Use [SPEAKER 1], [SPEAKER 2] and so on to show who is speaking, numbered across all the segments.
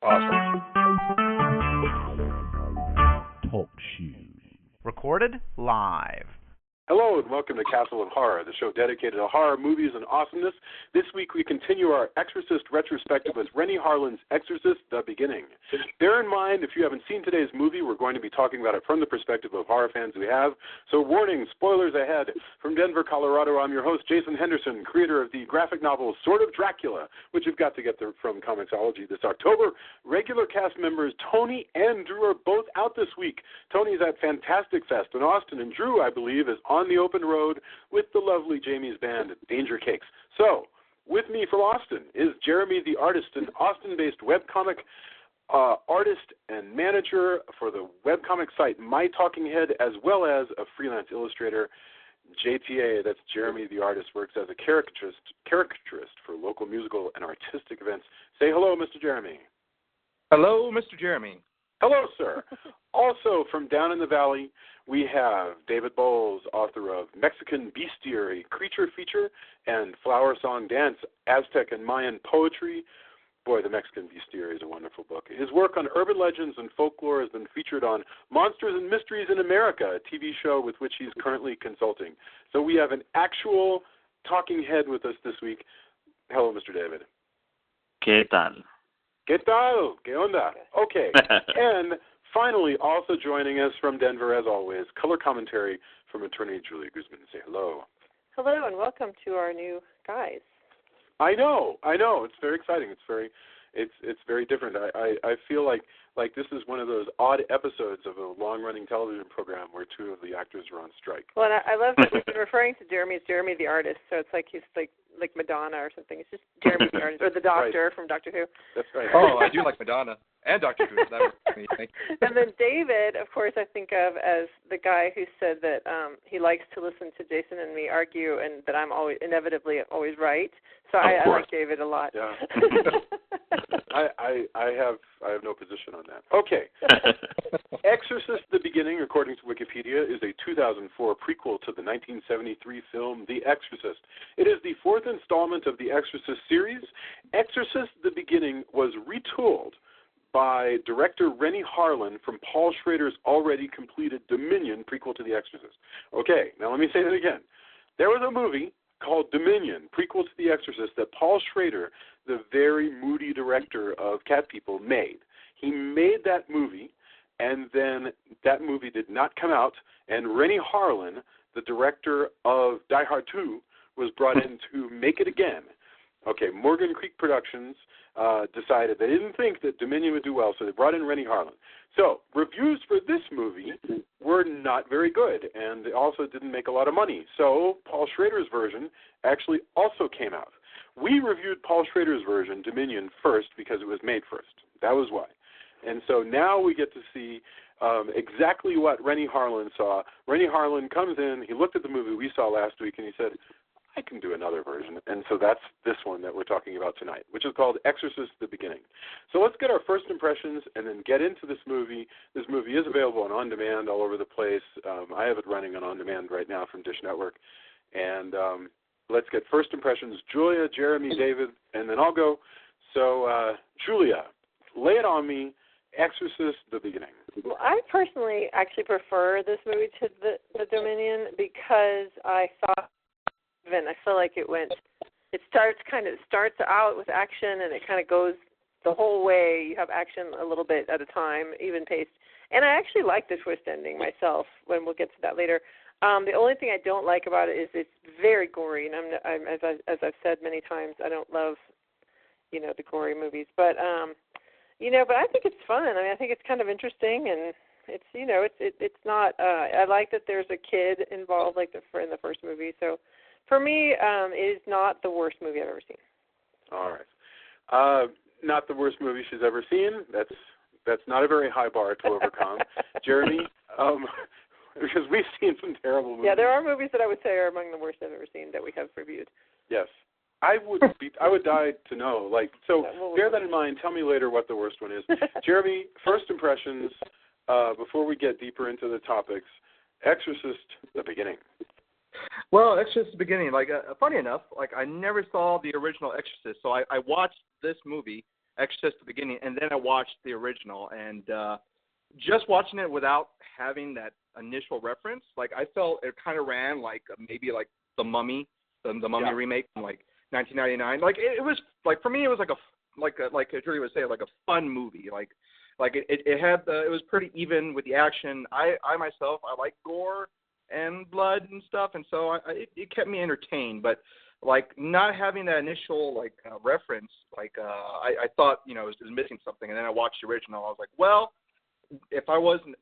[SPEAKER 1] Awesome.
[SPEAKER 2] Talk shoes.
[SPEAKER 3] Recorded live.
[SPEAKER 1] Hello and welcome to Castle of Horror, the show dedicated to horror movies and awesomeness. This week we continue our Exorcist Retrospective with Renny Harlin's Exorcist, The Beginning. Bear in mind, if you haven't seen today's movie, we're going to be talking about it from the perspective of horror fans we have. So warning, spoilers ahead. From Denver, Colorado, I'm your host, Jason Henderson, creator of the graphic novel Sword of Dracula, which you've got to get from Comixology this October. Regular cast members Tony and Drew are both out this week. Tony's at Fantastic Fest in Austin, and Drew, I believe, is on the open road with the lovely Jamie's band, Danger Cakes. So, with me from Austin is Jeremy the Artist, an Austin-based webcomic artist and manager for the webcomic site My Talking Head, as well as a freelance illustrator. JTA, that's Jeremy the Artist, works as a caricaturist for local musical and artistic events. Say hello, Mr. Jeremy.
[SPEAKER 4] Hello, Mr. Jeremy.
[SPEAKER 1] Hello, sir. Also, from down in the valley, we have David Bowles, author of Mexican Bestiary, Creature Feature, and Flower Song Dance, Aztec and Mayan Poetry. Boy, the Mexican Bestiary is a wonderful book. His work on urban legends and folklore has been featured on Monsters and Mysteries in America, a TV show with which he's currently consulting. So we have an actual talking head with us this week. Hello, Mr. David.
[SPEAKER 5] ¿Qué tal?
[SPEAKER 1] ¿Qué tal? ¿Qué onda? Okay. And finally, also joining us from Denver, as always, color commentary from attorney Julia Guzman. Say hello.
[SPEAKER 6] Hello, and welcome to our new guys.
[SPEAKER 1] I know. It's very exciting. It's very different. I feel like this is one of those odd episodes of a long-running television program where two of the actors are on strike.
[SPEAKER 6] Well, and I love that we've been referring to Jeremy as Jeremy the Artist, so it's like he's like Madonna or something. It's just Jeremy the Artist, or the Doctor
[SPEAKER 1] right.
[SPEAKER 6] from Doctor Who.
[SPEAKER 1] That's right.
[SPEAKER 4] Oh, I do like Madonna and Doctor Who. That was amazing.
[SPEAKER 6] And then David, of course, I think of as the guy who said that he likes to listen to Jason and me argue, and that I'm inevitably always right. So I like David a lot.
[SPEAKER 1] Yeah. I have no position on that. Okay. Exorcist: The Beginning, according to Wikipedia, is a 2004 prequel to the 1973 film The Exorcist. It is the fourth installment of the Exorcist series. Exorcist: The Beginning was retooled by director Renny Harlin from Paul Schrader's already completed Dominion prequel to The Exorcist. Okay, now let me say that again. There was a movie called Dominion, prequel to The Exorcist, that Paul Schrader, the very moody director of Cat People, made. He made that movie, and then that movie did not come out, and Renny Harlin, the director of Die Hard 2, was brought in to make it again. Okay, Morgan Creek Productions decided they didn't think that Dominion would do well, so they brought in Renny Harlin. So, reviews for this movie were not very good, and they also didn't make a lot of money. So, Paul Schrader's version actually also came out. We reviewed Paul Schrader's version, Dominion, first because it was made first. That was why. And so now we get to see exactly what Renny Harlin saw. Renny Harlin comes in, he looked at the movie we saw last week, and he said, I can do another version. And so that's this one that we're talking about tonight, which is called Exorcist: The Beginning. So let's get our first impressions and then get into this movie. This movie is available on demand all over the place. I have it running on demand right now from Dish Network. And let's get first impressions. Julia, Jeremy, David, and then I'll go. So, Julia, lay it on me. Exorcist: The Beginning.
[SPEAKER 6] Well, I personally actually prefer this movie to the Dominion because I feel like it starts out with action and it kind of goes the whole way. You have action a little bit at a time, even paced. And I actually like the twist ending myself, when we'll get to that later. The only thing I don't like about it is it's very gory, and as I've said many times, I don't love, the gory movies. But, but I think it's fun. I mean, I think it's kind of interesting, and it's, it's not, I like that there's a kid involved, like in the first movie. So, for me, it is not the worst movie I've ever seen.
[SPEAKER 1] All right. Not the worst movie she's ever seen. That's not a very high bar to overcome. Jeremy, because we've seen some terrible movies.
[SPEAKER 6] Yeah, there are movies that I would say are among the worst I've ever seen that we have reviewed.
[SPEAKER 1] Yes. I would die to know. Bear that in mind. Tell me later what the worst one is. Jeremy, first impressions, before we get deeper into the topics, Exorcist: The Beginning.
[SPEAKER 4] Well, Exorcist: The Beginning, funny enough, I never saw the original Exorcist, so I watched this movie, Exorcist the beginning, and then I watched the original. And just watching it without having that initial reference, like I felt it kind of ran like maybe like The Mummy, the Mummy remake from like 1999. Like it was like for me, it was like Julie would say, like a fun movie. Like it had it was pretty even with the action. I myself like gore and blood and stuff, and so it kept me entertained. But like not having that initial like reference, like I thought it was missing something. And then I watched the original. I was like, well, if I was an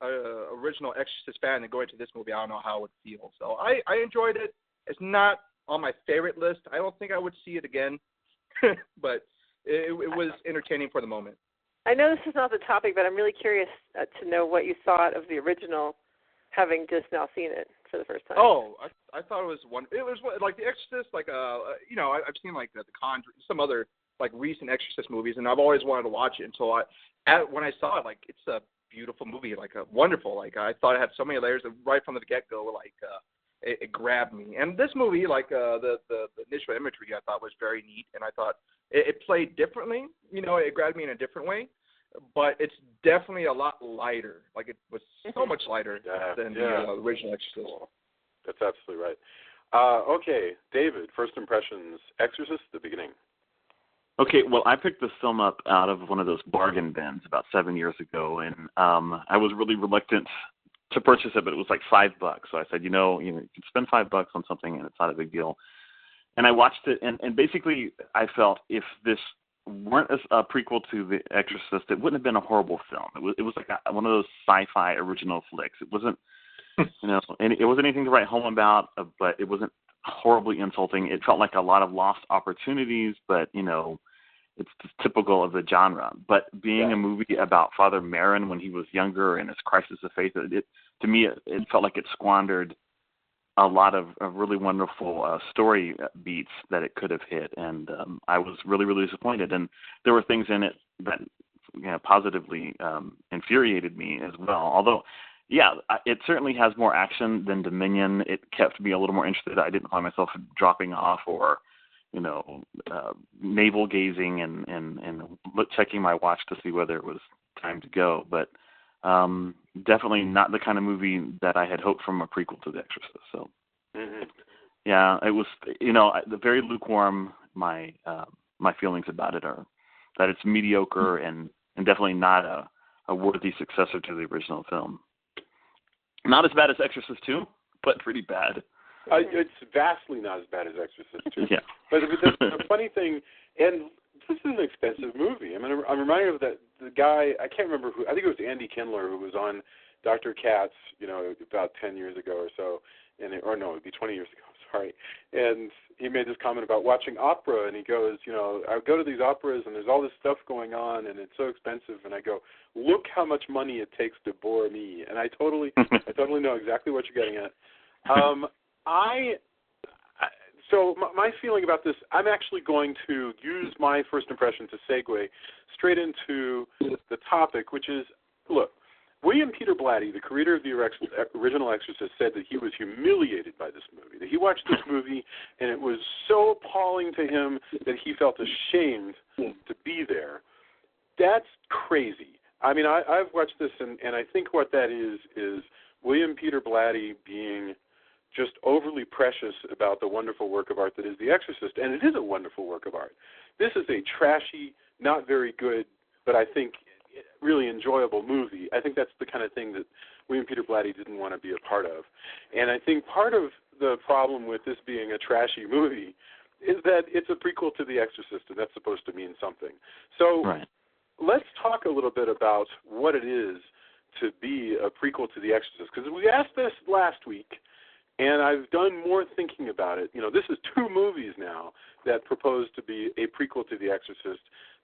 [SPEAKER 4] original Exorcist fan and going to this movie, I don't know how it would feel. So I enjoyed it. It's not on my favorite list. I don't think I would see it again, but it was entertaining for the moment.
[SPEAKER 6] I know this is not the topic, but I'm really curious to know what you thought of the original, having just now seen it for the first time.
[SPEAKER 4] Oh, I thought it was it was like The Exorcist, like I've seen like the Conjuring, some other like recent Exorcist movies, and I've always wanted to watch it until when I saw it, like it's a beautiful movie, like a wonderful, like I thought it had so many layers right from the get-go, like it grabbed me. And this movie, like the initial imagery, I thought was very neat, and I thought it played differently. It grabbed me in a different way, but it's definitely a lot lighter. Like it was so much lighter than the original Exorcist.
[SPEAKER 1] That's absolutely right. Okay, David, first impressions, Exorcist, the beginning.
[SPEAKER 5] Okay, well, I picked this film up out of one of those bargain bins about 7 years ago, and I was really reluctant to purchase it, but it was like $5. So I said, you can spend $5 on something, and it's not a big deal. And I watched it, and basically I felt if this weren't a prequel to The Exorcist, it wouldn't have been a horrible film. It was like one of those sci-fi original flicks. It wasn't, and it wasn't anything to write home about, but it wasn't horribly insulting. It felt like a lot of lost opportunities, but it's typical of the genre. But being a movie about Father Merrin when he was younger and his crisis of faith, to me it felt like it squandered a lot of really wonderful story beats that it could have hit, and I was really, really disappointed. And there were things in it that positively infuriated me as well. Although, it certainly has more action than Dominion. It kept me a little more interested. I didn't find myself dropping off or navel gazing and checking my watch to see whether it was time to go. But definitely not the kind of movie that I had hoped from a prequel to The Exorcist. So, it was, very lukewarm. My feelings about it are that it's mediocre and definitely not a worthy successor to the original film. Not as bad as Exorcist 2, but pretty bad.
[SPEAKER 1] It's vastly not as bad as Exorcist 2.
[SPEAKER 5] Yeah.
[SPEAKER 1] But the funny thing, and this is an expensive movie. I mean, I'm reminded of the guy, I can't remember who, I think it was Andy Kindler, who was on Dr. Katz, about 10 years ago or so, it would be 20 years ago, sorry. And he made this comment about watching opera, and he goes, I go to these operas, and there's all this stuff going on, and it's so expensive, and I go, look how much money it takes to bore me. And I totally know exactly what you're getting at. So my feeling about this, I'm actually going to use my first impression to segue straight into the topic, which is, look, William Peter Blatty, the creator of the original Exorcist, said that he was humiliated by this movie, that he watched this movie and it was so appalling to him that he felt ashamed to be there. That's crazy. I mean, I've watched this, and I think what that is William Peter Blatty being just overly precious about the wonderful work of art that is The Exorcist, and it is a wonderful work of art. This is a trashy, not very good, but I think really enjoyable movie. I think that's the kind of thing that William Peter Blatty didn't want to be a part of. And I think part of the problem with this being a trashy movie is that it's a prequel to The Exorcist, and that's supposed to mean something. So let's talk a little bit about what it is to be a prequel to The Exorcist, because we asked this last week, and I've done more thinking about it. This is 2 movies now that propose to be a prequel to The Exorcist.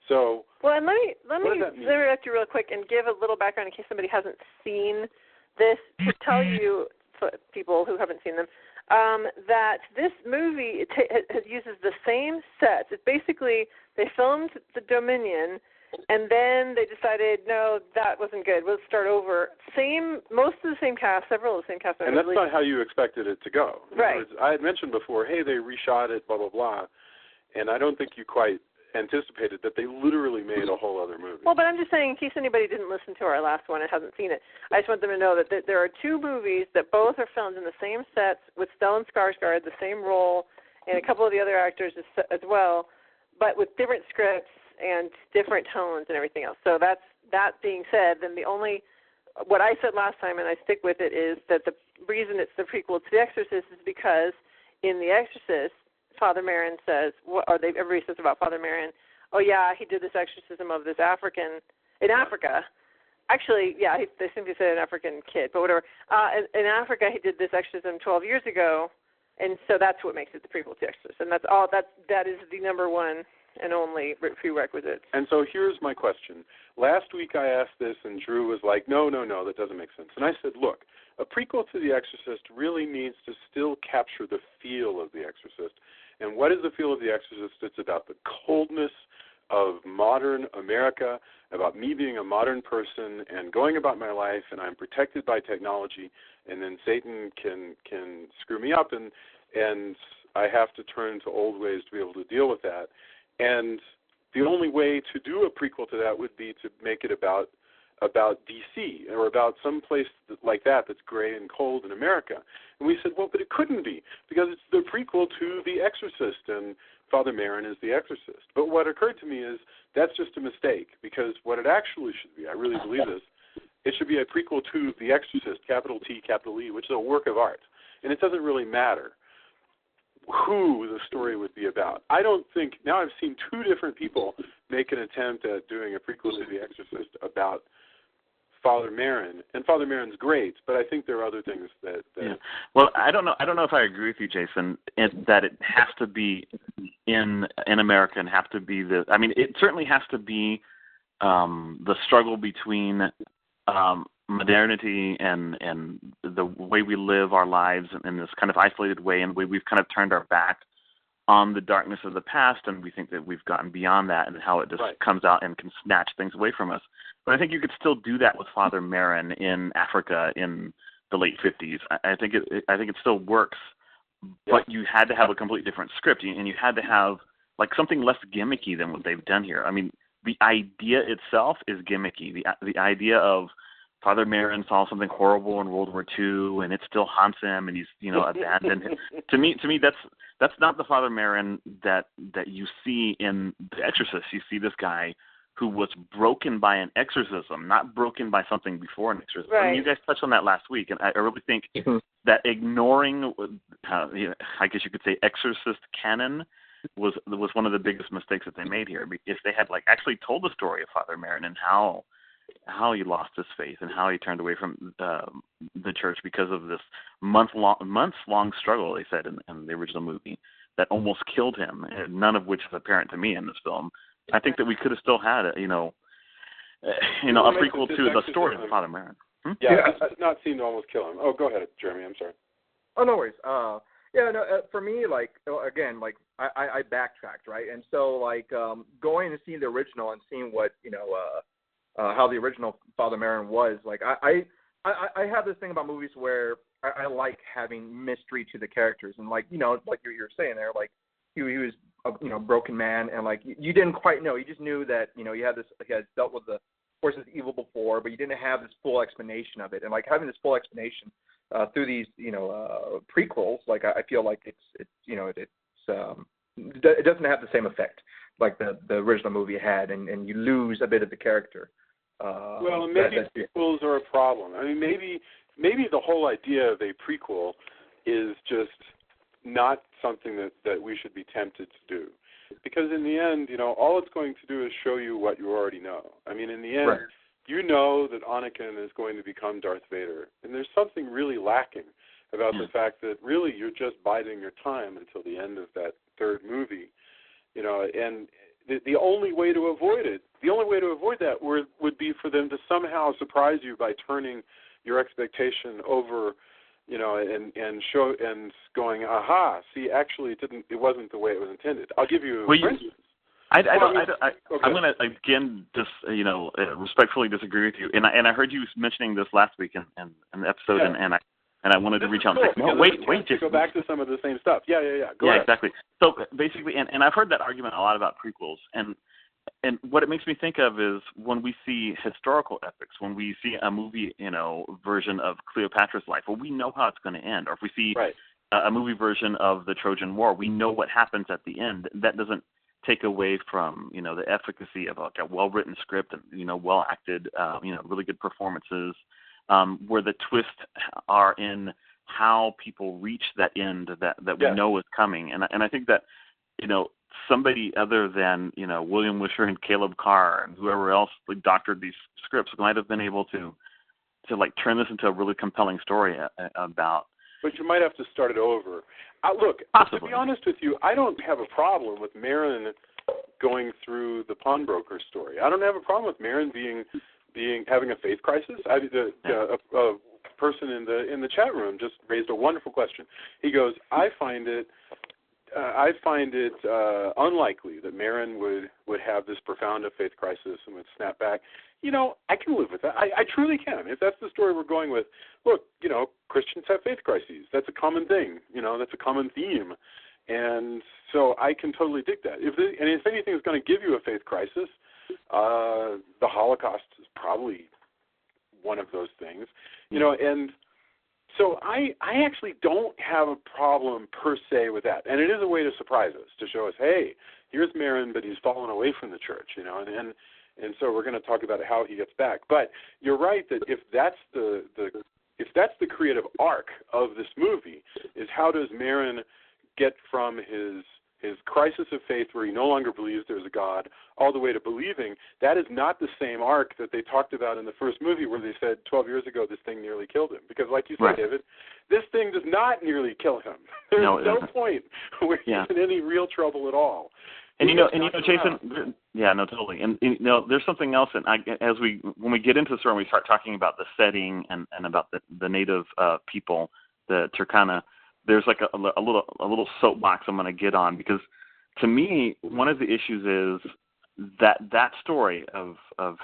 [SPEAKER 1] So,
[SPEAKER 6] well, and let me interrupt you real quick and give a little background in case somebody hasn't seen this, to tell you, people who haven't seen them, that this movie uses the same sets. It's basically, they filmed the Dominion, and then they decided, no, that wasn't good. We'll start over. Most of the same cast, several of the same cast.
[SPEAKER 1] And that's not how you expected it to go.
[SPEAKER 6] Right.
[SPEAKER 1] I had mentioned before, hey, they reshot it, blah, blah, blah. And I don't think you quite anticipated that they literally made a whole other movie.
[SPEAKER 6] Well, but I'm just saying, in case anybody didn't listen to our last one and hasn't seen it, I just want them to know that there are two movies that both are filmed in the same sets with Stellan Skarsgård, the same role, and a couple of the other actors as well, but with different scripts and different tones and everything else. So that being said, then what I said last time, and I stick with it, is that the reason it's the prequel to The Exorcist is because in The Exorcist, Father Merrin says, everybody says about Father Merrin, oh yeah, he did this exorcism of this African in Africa. Actually, yeah, they simply said an African kid, but whatever. In Africa, he did this exorcism 12 years ago, and so that's what makes it the prequel to The Exorcist, and that's all. That is the number one and only prerequisite.
[SPEAKER 1] And so here's my question. Last week I asked this, and Drew was like, no, that doesn't make sense. And I said, look, a prequel to The Exorcist really needs to still capture the feel of The Exorcist. And what is the feel of The Exorcist? It's about the coldness of modern America, about me being a modern person and going about my life, and I'm protected by technology, and then Satan can screw me up, and I have to turn to old ways to be able to deal with that. And the only way to do a prequel to that would be to make it about D.C. or about some place like that that's gray and cold in America. And we said, well, but it couldn't be, because it's the prequel to The Exorcist, and Father Merrin is the exorcist. But what occurred to me is that's just a mistake, because what it actually should be, I really believe this, it should be a prequel to The Exorcist, capital T, capital E, which is a work of art. And it doesn't really matter who the story would be about. I don't think, now I've seen two different people make an attempt at doing a prequel to The Exorcist about Father Merrin, and Father Merrin's great, but I think there are other things that
[SPEAKER 5] yeah. Well, I don't know if I agree with you, Jason, that it has to be in America and have to be it certainly has to be the struggle between modernity and the way we live our lives in this kind of isolated way, and the way we've kind of turned our back on the darkness of the past, and we think that we've gotten beyond that, and how it just comes out and can snatch things away from us. But I think you could still do that with Father Merrin in Africa in the late 50s. I think it still works, but you had to have a completely different script, and you had to have like something less gimmicky than what they've done here. I mean, the idea itself is gimmicky. The idea of Father Merrin saw something horrible in World War II, and it still haunts him, and he's abandoned. To me, that's not the Father Merrin that you see in The Exorcist. You see this guy who was broken by an exorcism, not broken by something before an exorcism.
[SPEAKER 6] Right.
[SPEAKER 5] I mean, you guys touched on that last week, and I really think that ignoring, I guess you could say, exorcist canon was one of the biggest mistakes that they made here. If they had actually told the story of Father Merrin and how he lost his faith and how he turned away from the church because of this months-long struggle, they said in the original movie, that almost killed him, none of which is apparent to me in this film. I think that we could have still had a prequel to the story of Father Merrin.
[SPEAKER 1] Yeah, it's not seemed to almost kill him. Oh, go ahead, Jeremy. I'm sorry.
[SPEAKER 4] Oh, no worries. For me, I backtracked, right? And so, going and seeing the original and seeing what, how the original Father Merrin was, I have this thing about movies where I like having mystery to the characters, and like you're saying there, he was a broken man, and you didn't quite know. You just knew that he had dealt with the forces of evil before, but you didn't have this full explanation of it. And having this full explanation through these prequels, I feel like it doesn't have the same effect like the original movie had, and you lose a bit of the character.
[SPEAKER 1] Well, maybe prequels are a problem. I mean, maybe the whole idea of a prequel is just not something that we should be tempted to do. Because in the end, all it's going to do is show you what you already know. I mean, in the end, you know that Anakin is going to become Darth Vader. And there's something really lacking about the fact that really you're just biding your time until the end of that third movie. And the only way to avoid that would be for them to somehow surprise you by turning your expectation over, and show and going, aha, see, actually it wasn't the way it was intended. I'll give you for instance. I'm going to again just respectfully disagree with you, and I heard you mentioning this last week in the episode, and
[SPEAKER 5] And I wanted to reach out and say,
[SPEAKER 1] no,
[SPEAKER 5] wait,
[SPEAKER 1] just go back to some of the same stuff. Yeah. Go ahead.
[SPEAKER 5] Exactly. So basically, and I've heard that argument a lot about prequels, and what it makes me think of is when we see historical epics, when we see a movie, version of Cleopatra's life, well, we know how it's going to end. Or if we see a movie version of the Trojan War, we know what happens at the end. That doesn't take away from, the efficacy of a well-written script and, well-acted, really good performances, where the twists are in how people reach that end that we know is coming. And I think that, somebody other than, William Wisher and Caleb Carr and whoever else doctored these scripts might have been able to turn this into a really compelling story about.
[SPEAKER 1] But you might have to start it over. Look,
[SPEAKER 5] possibly.
[SPEAKER 1] To be honest with you, I don't have a problem with Merrin going through the pawnbroker story. I don't have a problem with Merrin having a faith crisis. A person in the chat room just raised a wonderful question. He goes, I find it unlikely that Merrin would have this profound faith crisis and would snap back. I can live with that. I truly can. If that's the story we're going with, look, Christians have faith crises. That's a common thing. That's a common theme. And so I can totally dig that. If anything is going to give you a faith crisis, the Holocaust is probably one of those things. And so I actually don't have a problem per se with that. And it is a way to surprise us, to show us, hey, here's Merrin, but he's fallen away from the church, and so we're going to talk about how he gets back. But you're right that if that's the creative arc of this movie, is how does Merrin get from his crisis of faith where he no longer believes there's a God all the way to believing, that is not the same arc that they talked about in the first movie where they said 12 years ago this thing nearly killed him. Because like you said, David, this thing does not nearly kill him. There's no point where he's in any real trouble at all.
[SPEAKER 5] And Jason, totally. And there's something else. And when we get into the story, and we start talking about the setting and about the native people, the Turkana. There's like a little soapbox I'm going to get on, because to me one of the issues is that story of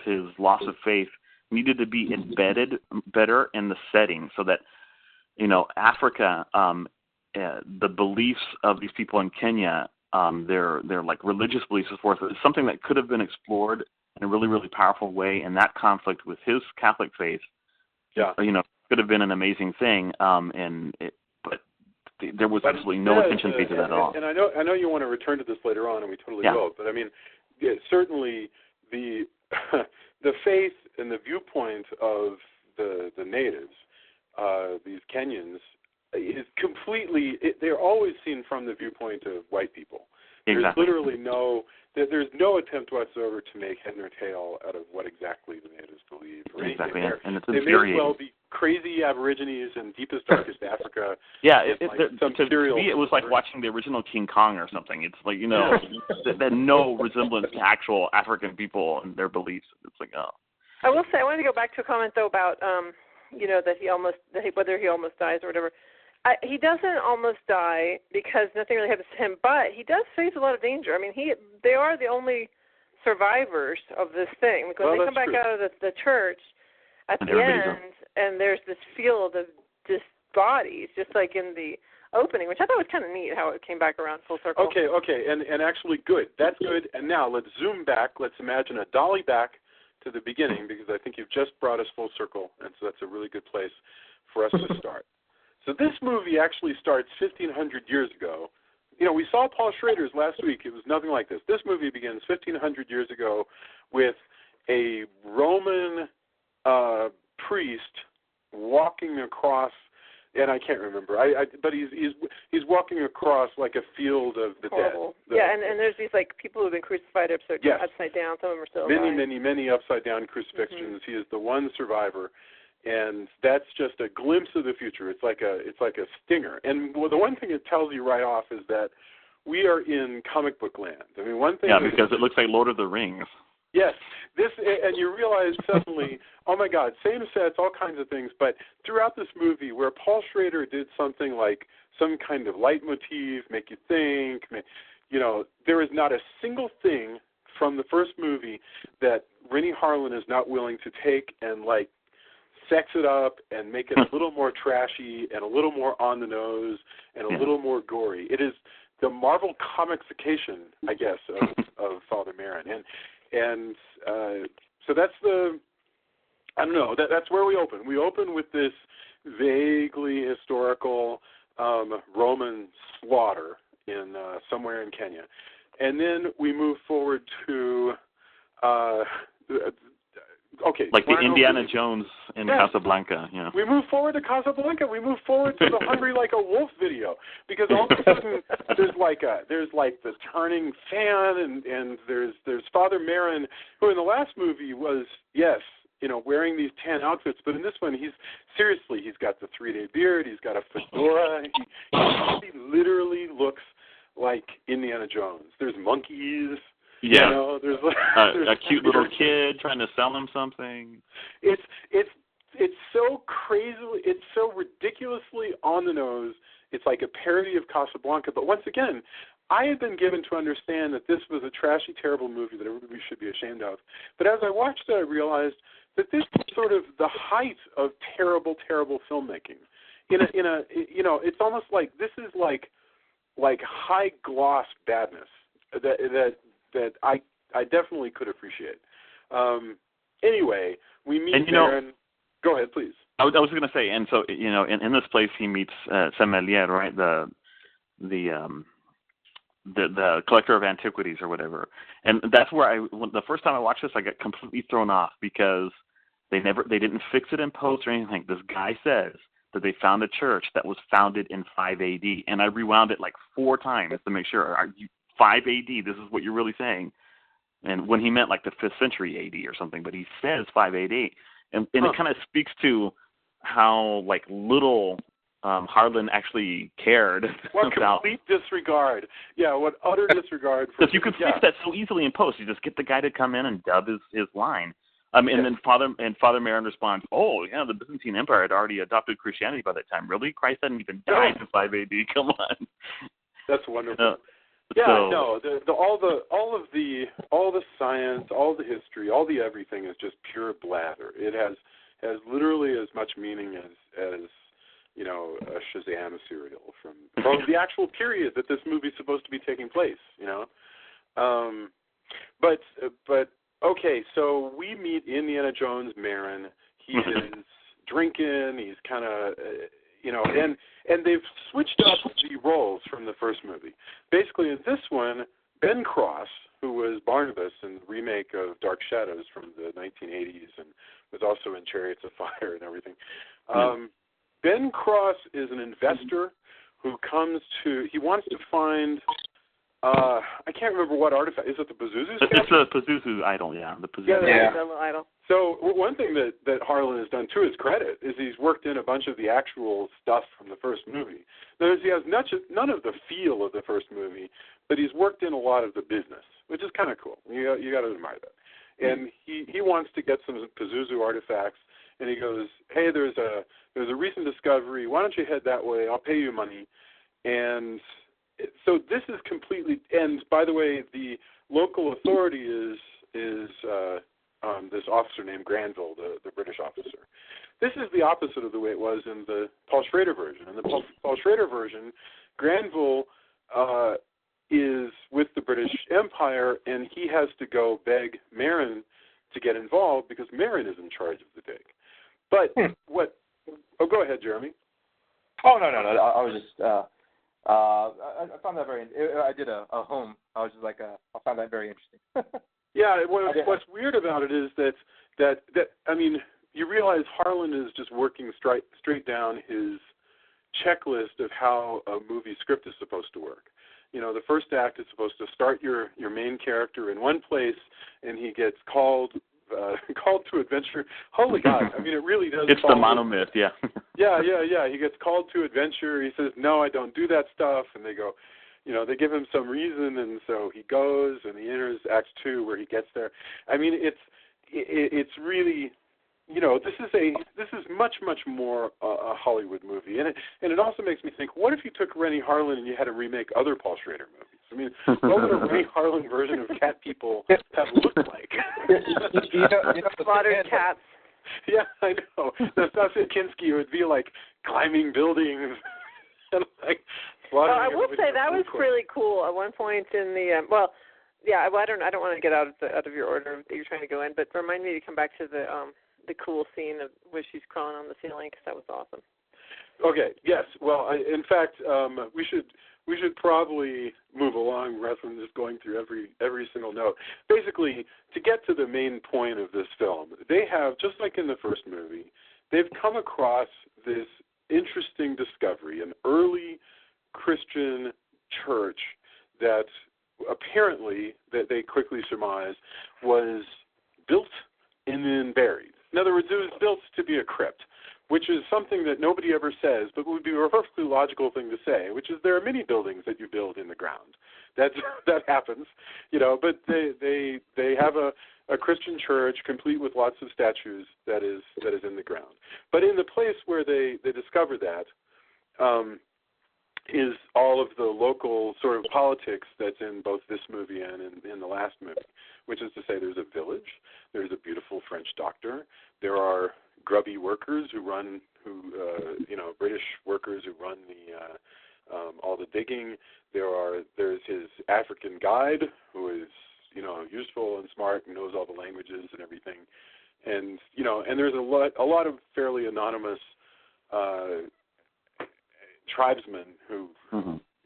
[SPEAKER 5] his loss of faith needed to be embedded better in the setting, so that Africa, the beliefs of these people in Kenya, their like religious beliefs and so forth, is something that could have been explored in a really, really powerful way, and that conflict with his Catholic faith, could have been an amazing thing. But there was absolutely no attention paid to that at all.
[SPEAKER 1] And I know you want to return to this later on, and we totally will. But I mean, certainly the faith and the viewpoint of the natives, these Kenyans, is completely. They're always seen from the viewpoint of white people. There's literally there's no attempt whatsoever to make head or tail out of what exactly the natives believe. Or
[SPEAKER 5] exactly,
[SPEAKER 1] and
[SPEAKER 5] it's
[SPEAKER 1] they may as well be crazy Aborigines in deepest, darkest Africa.
[SPEAKER 5] Yeah, to me it was like watching the original King Kong or something. It's like, that no resemblance to actual African people and their beliefs. It's like, oh.
[SPEAKER 6] I will say, I wanted to go back to a comment though about, whether he almost dies or whatever. He doesn't almost die because nothing really happens to him, but he does face a lot of danger. I mean, they are the only survivors of this thing. Because when they come back out of the church at the end, and there's this field of just bodies, just like in the opening, which I thought was kind of neat how it came back around full circle.
[SPEAKER 1] Okay, and actually good. That's good. And now let's zoom back. Let's imagine a dolly back to the beginning, because I think you've just brought us full circle, and so that's a really good place for us to start. So this movie actually starts 1,500 years ago. We saw Paul Schrader's last week. It was nothing like this. This movie begins 1,500 years ago with a Roman priest walking across, and I can't remember. But he's walking across like a field of the dead.
[SPEAKER 6] And there's these like people who've been crucified upside down. Some of them are still alive. Many
[SPEAKER 1] upside down crucifixions. Mm-hmm. He is the one survivor. And that's just a glimpse of the future. It's like a stinger. And the one thing it tells you right off is that we are in comic book land. I mean, one thing.
[SPEAKER 5] Yeah, because it looks like Lord of the Rings.
[SPEAKER 1] Yes, and you realize suddenly, oh my God, same sets, all kinds of things. But throughout this movie, where Paul Schrader did something like some kind of leitmotif, make you think, there is not a single thing from the first movie that Renny Harlin is not willing to take and sex it up and make it a little more trashy and a little more on the nose and a little more gory. It is the Marvel Comicsification, I guess, of Father Merrin. And so that's I don't know, that's where we open. We open with this vaguely historical Roman slaughter in somewhere in Kenya. And then we move forward to
[SPEAKER 5] like the Indiana Jones in Casablanca. Yeah.
[SPEAKER 1] We move forward to Casablanca. We move forward to the Hungry Like a Wolf video, because all of a sudden there's like the turning fan, and there's Father Merrin, who in the last movie was wearing these tan outfits, but in this one he's got the 3-day beard, he's got a fedora, he literally looks like Indiana Jones. There's monkeys.
[SPEAKER 5] Yeah,
[SPEAKER 1] there's
[SPEAKER 5] a cute little kid trying to sell him something.
[SPEAKER 1] It's so crazily, it's so ridiculously on the nose. It's like a parody of Casablanca. But once again, I had been given to understand that this was a trashy, terrible movie that everybody should be ashamed of. But as I watched it, I realized that this is sort of the height of terrible, terrible filmmaking. It's almost like this is like high gloss badness that I definitely could appreciate. Anyway, we meet Merrin. Go ahead, please.
[SPEAKER 5] I was going to say, and so in this place he meets Semelier, right? The collector of antiquities or whatever, and that's where the first time I watched this, I got completely thrown off because they didn't fix it in post or anything. This guy says that they found a church that was founded in 5 AD, and I rewound it like 4 times to make sure. Are you 5 AD? This is what you're really saying? And when he meant like the 5th century AD or something, but he says 5 AD, and it kind of speaks to how like little Harlin actually cared.
[SPEAKER 1] What complete disregard. Yeah, what utter disregard.
[SPEAKER 5] Because you could fix that so easily in post. You just get the guy to come in and dub his line. And then Father Merrin responds, "Oh, yeah, the Byzantine Empire had already adopted Christianity by that time. Really? Christ hadn't even died in 5 AD. Come on."
[SPEAKER 1] That's wonderful. All the science, all the history, all the everything is just pure blather. It has literally as much meaning as a Shazam serial from the actual period that this movie's supposed to be taking place. But okay, so we meet Indiana Jones Merrin. He is drinking. He's kind of and they've switched up the roles from the first movie. Basically, in this one, Ben Cross, who was Barnabas in the remake of Dark Shadows from the 1980s and was also in Chariots of Fire and everything. Ben Cross is an investor who he wants to find, I can't remember what artifact. Is it the Pazuzu statue?
[SPEAKER 5] It's the Pazuzu idol, yeah. The Pazuzu.
[SPEAKER 6] The idol.
[SPEAKER 1] So one thing that Harlin has done, to his credit, is he's worked in a bunch of the actual stuff from the first movie. In other words, he has none of the feel of the first movie, but he's worked in a lot of the business, which is kind of cool. You got to admire that. And he wants to get some Pazuzu artifacts, and he goes, "Hey, there's a recent discovery. Why don't you head that way? I'll pay you money." And so this is completely. And by the way, the local authority is this officer named Granville, the British officer. This is the opposite of the way it was in the Paul Schrader version. In the Paul Schrader version, Granville is with the British Empire, and he has to go beg Merrin to get involved because Merrin is in charge of the dig. But what? Oh, go ahead, Jeremy.
[SPEAKER 4] Oh no! I was just I found that very. I did a home. I was just like I found that very interesting.
[SPEAKER 1] Yeah, what's weird about it is that I mean, you realize Harlin is just working straight down his checklist of how a movie script is supposed to work. The first act is supposed to start your main character in one place, and he gets called to adventure. Holy God! I mean, it really does.
[SPEAKER 5] It's the monomyth, yeah.
[SPEAKER 1] Yeah. He gets called to adventure. He says, "No, I don't do that stuff," and they go. They give him some reason, and so he goes, and he enters Act 2, where he gets there. I mean, it's really, this is much more a Hollywood movie, and it also makes me think, what if you took Renny Harlin and you had to remake other Paul Schrader movies? I mean, what would a Renny Harlin version of Cat People have looked like?
[SPEAKER 6] Slaughtered cats.
[SPEAKER 1] Yeah, I know. Nastasia Kinski would be like climbing buildings and like.
[SPEAKER 6] Well, I will say that was really cool. At one point in the I don't want to get out of your order that you're trying to go in, but remind me to come back to the cool scene of where she's crawling on the ceiling, because that was awesome.
[SPEAKER 1] Okay. Yes. Well, in fact, we should probably move along rather than just going through every single note. Basically, to get to the main point of this film, they have, just like in the first movie, they've come across this interesting discovery, an early Christian church that apparently, that they quickly surmise, was built and then buried. In other words, it was built to be a crypt, which is something that nobody ever says, but would be a perfectly logical thing to say, which is there are many buildings that you build in the ground. That happens, but they have a Christian church complete with lots of statues that is in the ground. But in the place where they discover that, is all of the local sort of politics that's in both this movie and in the last movie, which is to say there's a village, there's a beautiful French doctor, there are grubby workers British workers who run all the digging. There's his African guide who is, useful and smart and knows all the languages and everything. And, and there's a lot of fairly anonymous tribesmen who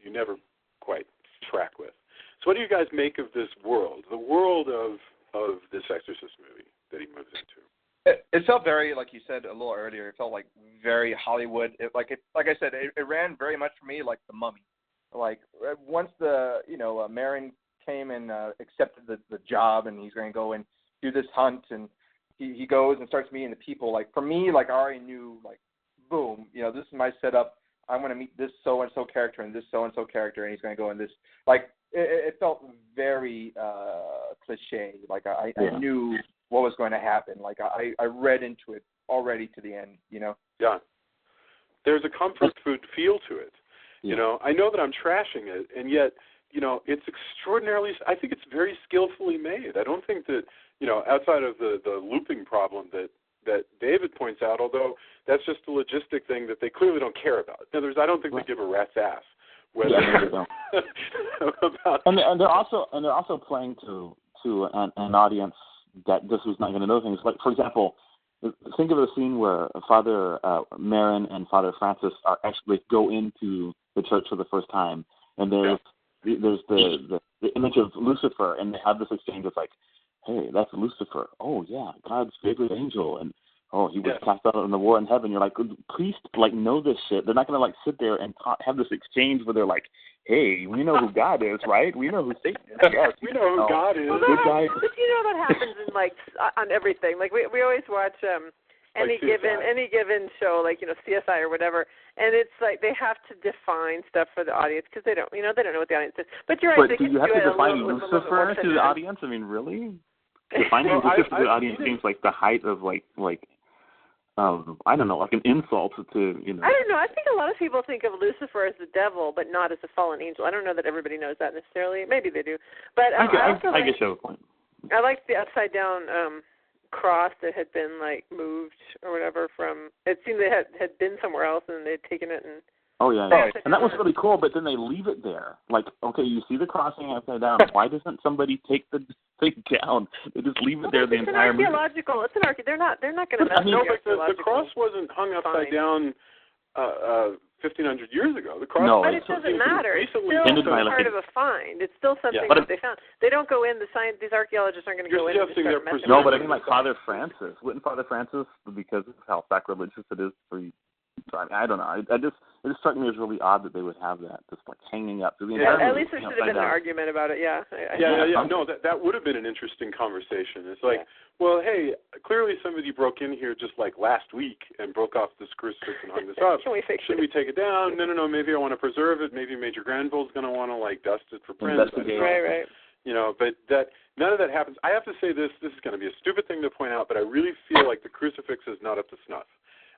[SPEAKER 1] you never quite track with. So what do you guys make of this world, the world of this Exorcist movie that he moves into?
[SPEAKER 4] It felt very, like you said a little earlier, it felt like very Hollywood. Like I said, it ran very much for me like The Mummy. Like once Merrin came and accepted the job, and he's going to go and do this hunt, and he goes and starts meeting the people. Like for me, like I already knew, like boom, this is my setup. I'm going to meet this so-and-so character and this so-and-so character, and he's going to go in this. Like, it felt very cliche. Like, I knew what was going to happen. Like, I read into it already to the end,
[SPEAKER 1] Yeah. There's a comfort food feel to it. Yeah. I know that I'm trashing it, and yet, it's extraordinarily, I think it's very skillfully made. I don't think that, outside of the looping problem that David points out, although that's just a logistic thing that they clearly don't care about. In other words, I don't think they give a rat's ass whether about.
[SPEAKER 5] And they're also playing to an audience that this was not going to know things. Like, for example, think of a scene where Father Merrin and Father Francis are actually go into the church for the first time, and there's the image of Lucifer, and they have this exchange of like, hey, that's Lucifer. Oh, yeah, God's favorite angel. And, he was cast out in the war in heaven. You're like, priests, know this shit. They're not going to, sit there and have this exchange where they're like, hey, we know who God is, right? We know who Satan is. Yes,
[SPEAKER 1] we know who God is.
[SPEAKER 6] Well, but that happens in, on everything. Like, we always watch any given show, like, CSI or whatever, and it's like they have to define stuff for the audience because they don't know what the audience is. But you're right.
[SPEAKER 5] But do you have to define Lucifer to the audience? I mean, really? Defining Lucifer to the audience seems like the height of I don't know, like an insult to
[SPEAKER 6] I don't know. I think a lot of people think of Lucifer as the devil, but not as a fallen angel. I don't know that everybody knows that necessarily. Maybe they do. But
[SPEAKER 5] I guess you have a point.
[SPEAKER 6] I liked the upside down cross that had been moved or whatever from. It seemed they had been somewhere else and they'd taken it and.
[SPEAKER 5] Oh yeah, and that was really cool. But then they leave it there. Like, okay, you see the crossing upside down. Why doesn't somebody take the thing down? They just leave it there the entire movie.
[SPEAKER 6] It's an archaeological. They're not going to mess with
[SPEAKER 1] the cross wasn't hung upside down 1,500 years ago. The cross.
[SPEAKER 5] No,
[SPEAKER 6] but it doesn't matter. It's still part of a find. It's still something that they found. They don't go in. These archaeologists aren't going to go in.
[SPEAKER 5] No, but I mean, like Father Francis. Wouldn't Father Francis, because of how sacrilegious it is for you? I don't know. It just struck me as really odd that they would have that just hanging up through the entire movie.
[SPEAKER 6] At least there should have been an argument about it. Yeah.
[SPEAKER 1] No, that would have been an interesting conversation. It's like, well, hey, clearly somebody broke in here just like last week and broke off this crucifix and hung this up.
[SPEAKER 6] Can we fix it?
[SPEAKER 1] Should we take it down? No. Maybe I want to preserve it. Maybe Major Granville's going to want to dust it for prints.
[SPEAKER 6] Right.
[SPEAKER 1] But none of that happens. I have to say this is going to be a stupid thing to point out, but I really feel like the crucifix is not up to snuff.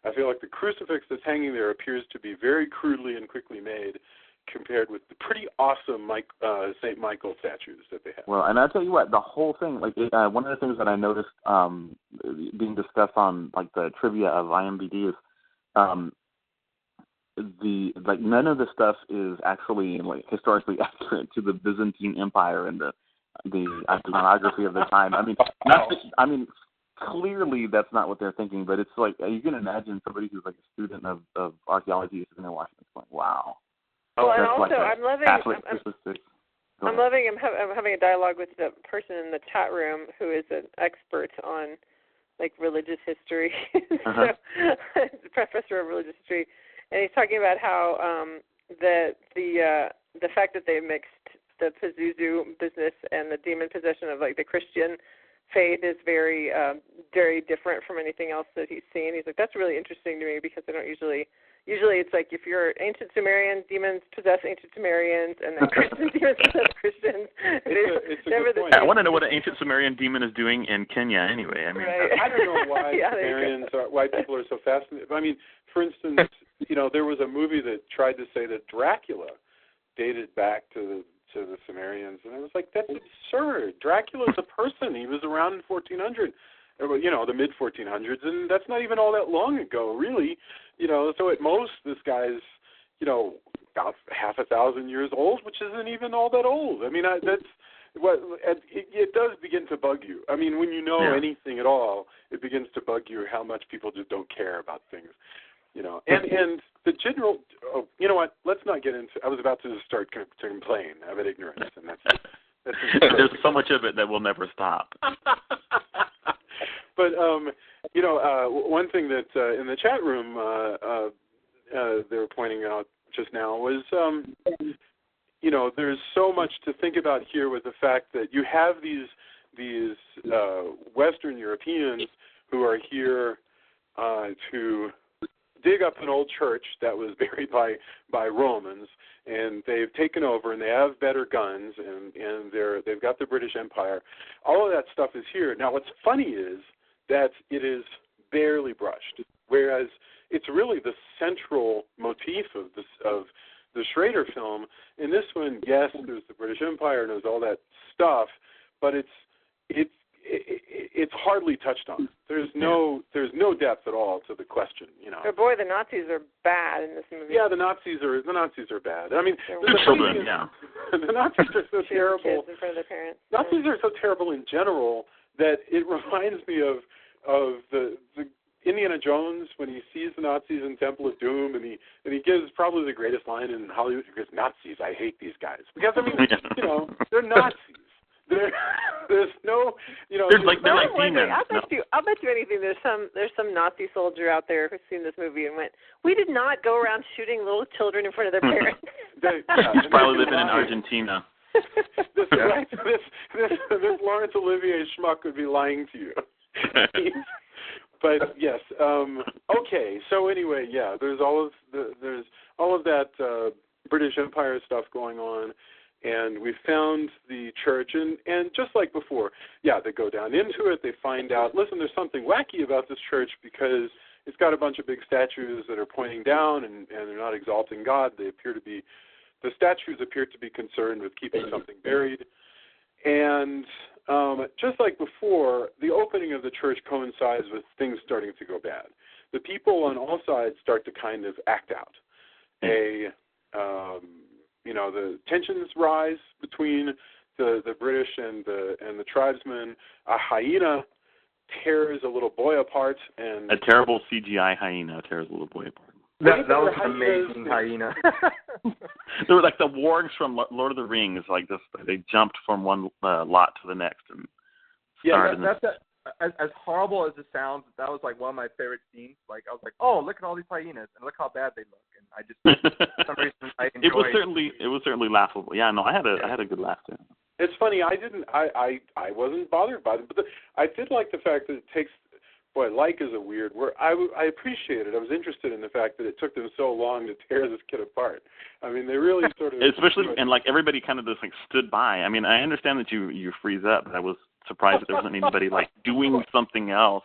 [SPEAKER 1] I feel like the crucifix that's hanging there appears to be very crudely and quickly made, compared with the pretty awesome St. Michael statues that they have.
[SPEAKER 5] Well, and I'll tell you what, the whole thing, like one of the things that I noticed being discussed on like the trivia of IMDb is none of the stuff is actually like historically accurate to the Byzantine Empire and the iconography of the time. I mean, clearly that's not what they're thinking, but it's like you can imagine somebody who's like a student of archaeology is sitting there watching this going, wow.
[SPEAKER 6] Well, and also
[SPEAKER 5] like
[SPEAKER 6] I'm loving I'm having a dialogue with the person in the chat room who is an expert on like religious history, so, professor of religious history, and he's talking about how the fact that they mixed the Pazuzu business and the demon possession of like the Christian faith is very very different from anything else that he's seen. He's like, that's really interesting to me because I don't usually it's like if you're ancient Sumerian, demons possess ancient Sumerians, and then Christian demons possess Christians.
[SPEAKER 1] It's a good point.
[SPEAKER 5] I want to know what an ancient Sumerian demon is doing in Kenya anyway. I mean,
[SPEAKER 6] right.
[SPEAKER 1] I don't know why why people are so fascinated. I mean, for instance, there was a movie that tried to say that Dracula dated back to the Sumerians, and I was like, that's absurd. Dracula's a person. He was around in 1400, the mid 1400s, and that's not even all that long ago, really. So at most, this guy's, about half 1,000 years old, which isn't even all that old. I mean, that's what it does begin to bug you. I mean, when you know anything at all, it begins to bug you how much people just don't care about things. And the general, you know what? Let's not get into. I was about to start to complain about ignorance, and that's
[SPEAKER 5] there's so much of it that will never stop.
[SPEAKER 1] But one thing that in the chat room they were pointing out just now was, there's so much to think about here with the fact that you have these Western Europeans who are here to dig up an old church that was buried by Romans, and they've taken over, and they have better guns, and they've got the British Empire. All of that stuff is here. Now, what's funny is that it is barely brushed, whereas it's really the central motif of the Schrader film. In this one, yes, there's the British Empire and there's all that stuff, but it's hardly touched on. There's no depth at all to the question.
[SPEAKER 6] But boy, the Nazis are bad in this movie.
[SPEAKER 1] Yeah, the Nazis are bad. I mean,
[SPEAKER 5] the children. Yeah,
[SPEAKER 1] the Nazis are so terrible.
[SPEAKER 6] Kids in front of their parents.
[SPEAKER 1] Nazis are so terrible in general that it reminds me of the Indiana Jones when he sees the Nazis in Temple of Doom, and he gives probably the greatest line in Hollywood. He goes, "Nazis, I hate these guys," because I mean, they're Nazis. There's no,
[SPEAKER 5] they're like demons.
[SPEAKER 6] I'll bet you anything. There's some Nazi soldier out there who's seen this movie and went, "We did not go around shooting little children in front of their parents."
[SPEAKER 5] He's probably living in Argentina.
[SPEAKER 1] This Laurence Olivier schmuck would be lying to you. But yes, okay. So anyway, yeah, there's all of that British Empire stuff going on. And we found the church, and just like before, they go down into it. They find out, listen, there's something wacky about this church because it's got a bunch of big statues that are pointing down, and they're not exalting God. The statues appear to be concerned with keeping something buried. And just like before, the opening of the church coincides with things starting to go bad. The people on all sides start to kind of act out. The tensions rise between the British and the tribesmen. A hyena tears a little boy apart, and
[SPEAKER 5] a terrible CGI hyena tears a little boy apart.
[SPEAKER 4] That was an amazing hyena.
[SPEAKER 5] They were like the wargs from Lord of the Rings, like this. They jumped from one lot to the next and started.
[SPEAKER 4] As horrible as it sounds, that was like one of my favorite scenes. Like I was like, oh, look at all these hyenas and look how bad they look. And I just for some reason I enjoyed.
[SPEAKER 5] It was certainly laughable. Yeah, no, I had a good laugh there.
[SPEAKER 1] It's funny. I wasn't bothered by it, but I did like the fact that it takes. Boy, like is a weird word. I appreciate it. I was interested in the fact that it took them so long to tear this kid apart. I mean, they really sort of.
[SPEAKER 5] Especially, and like everybody kind of just like stood by. I mean, I understand that you freeze up, but I was surprised that there wasn't anybody like doing something else,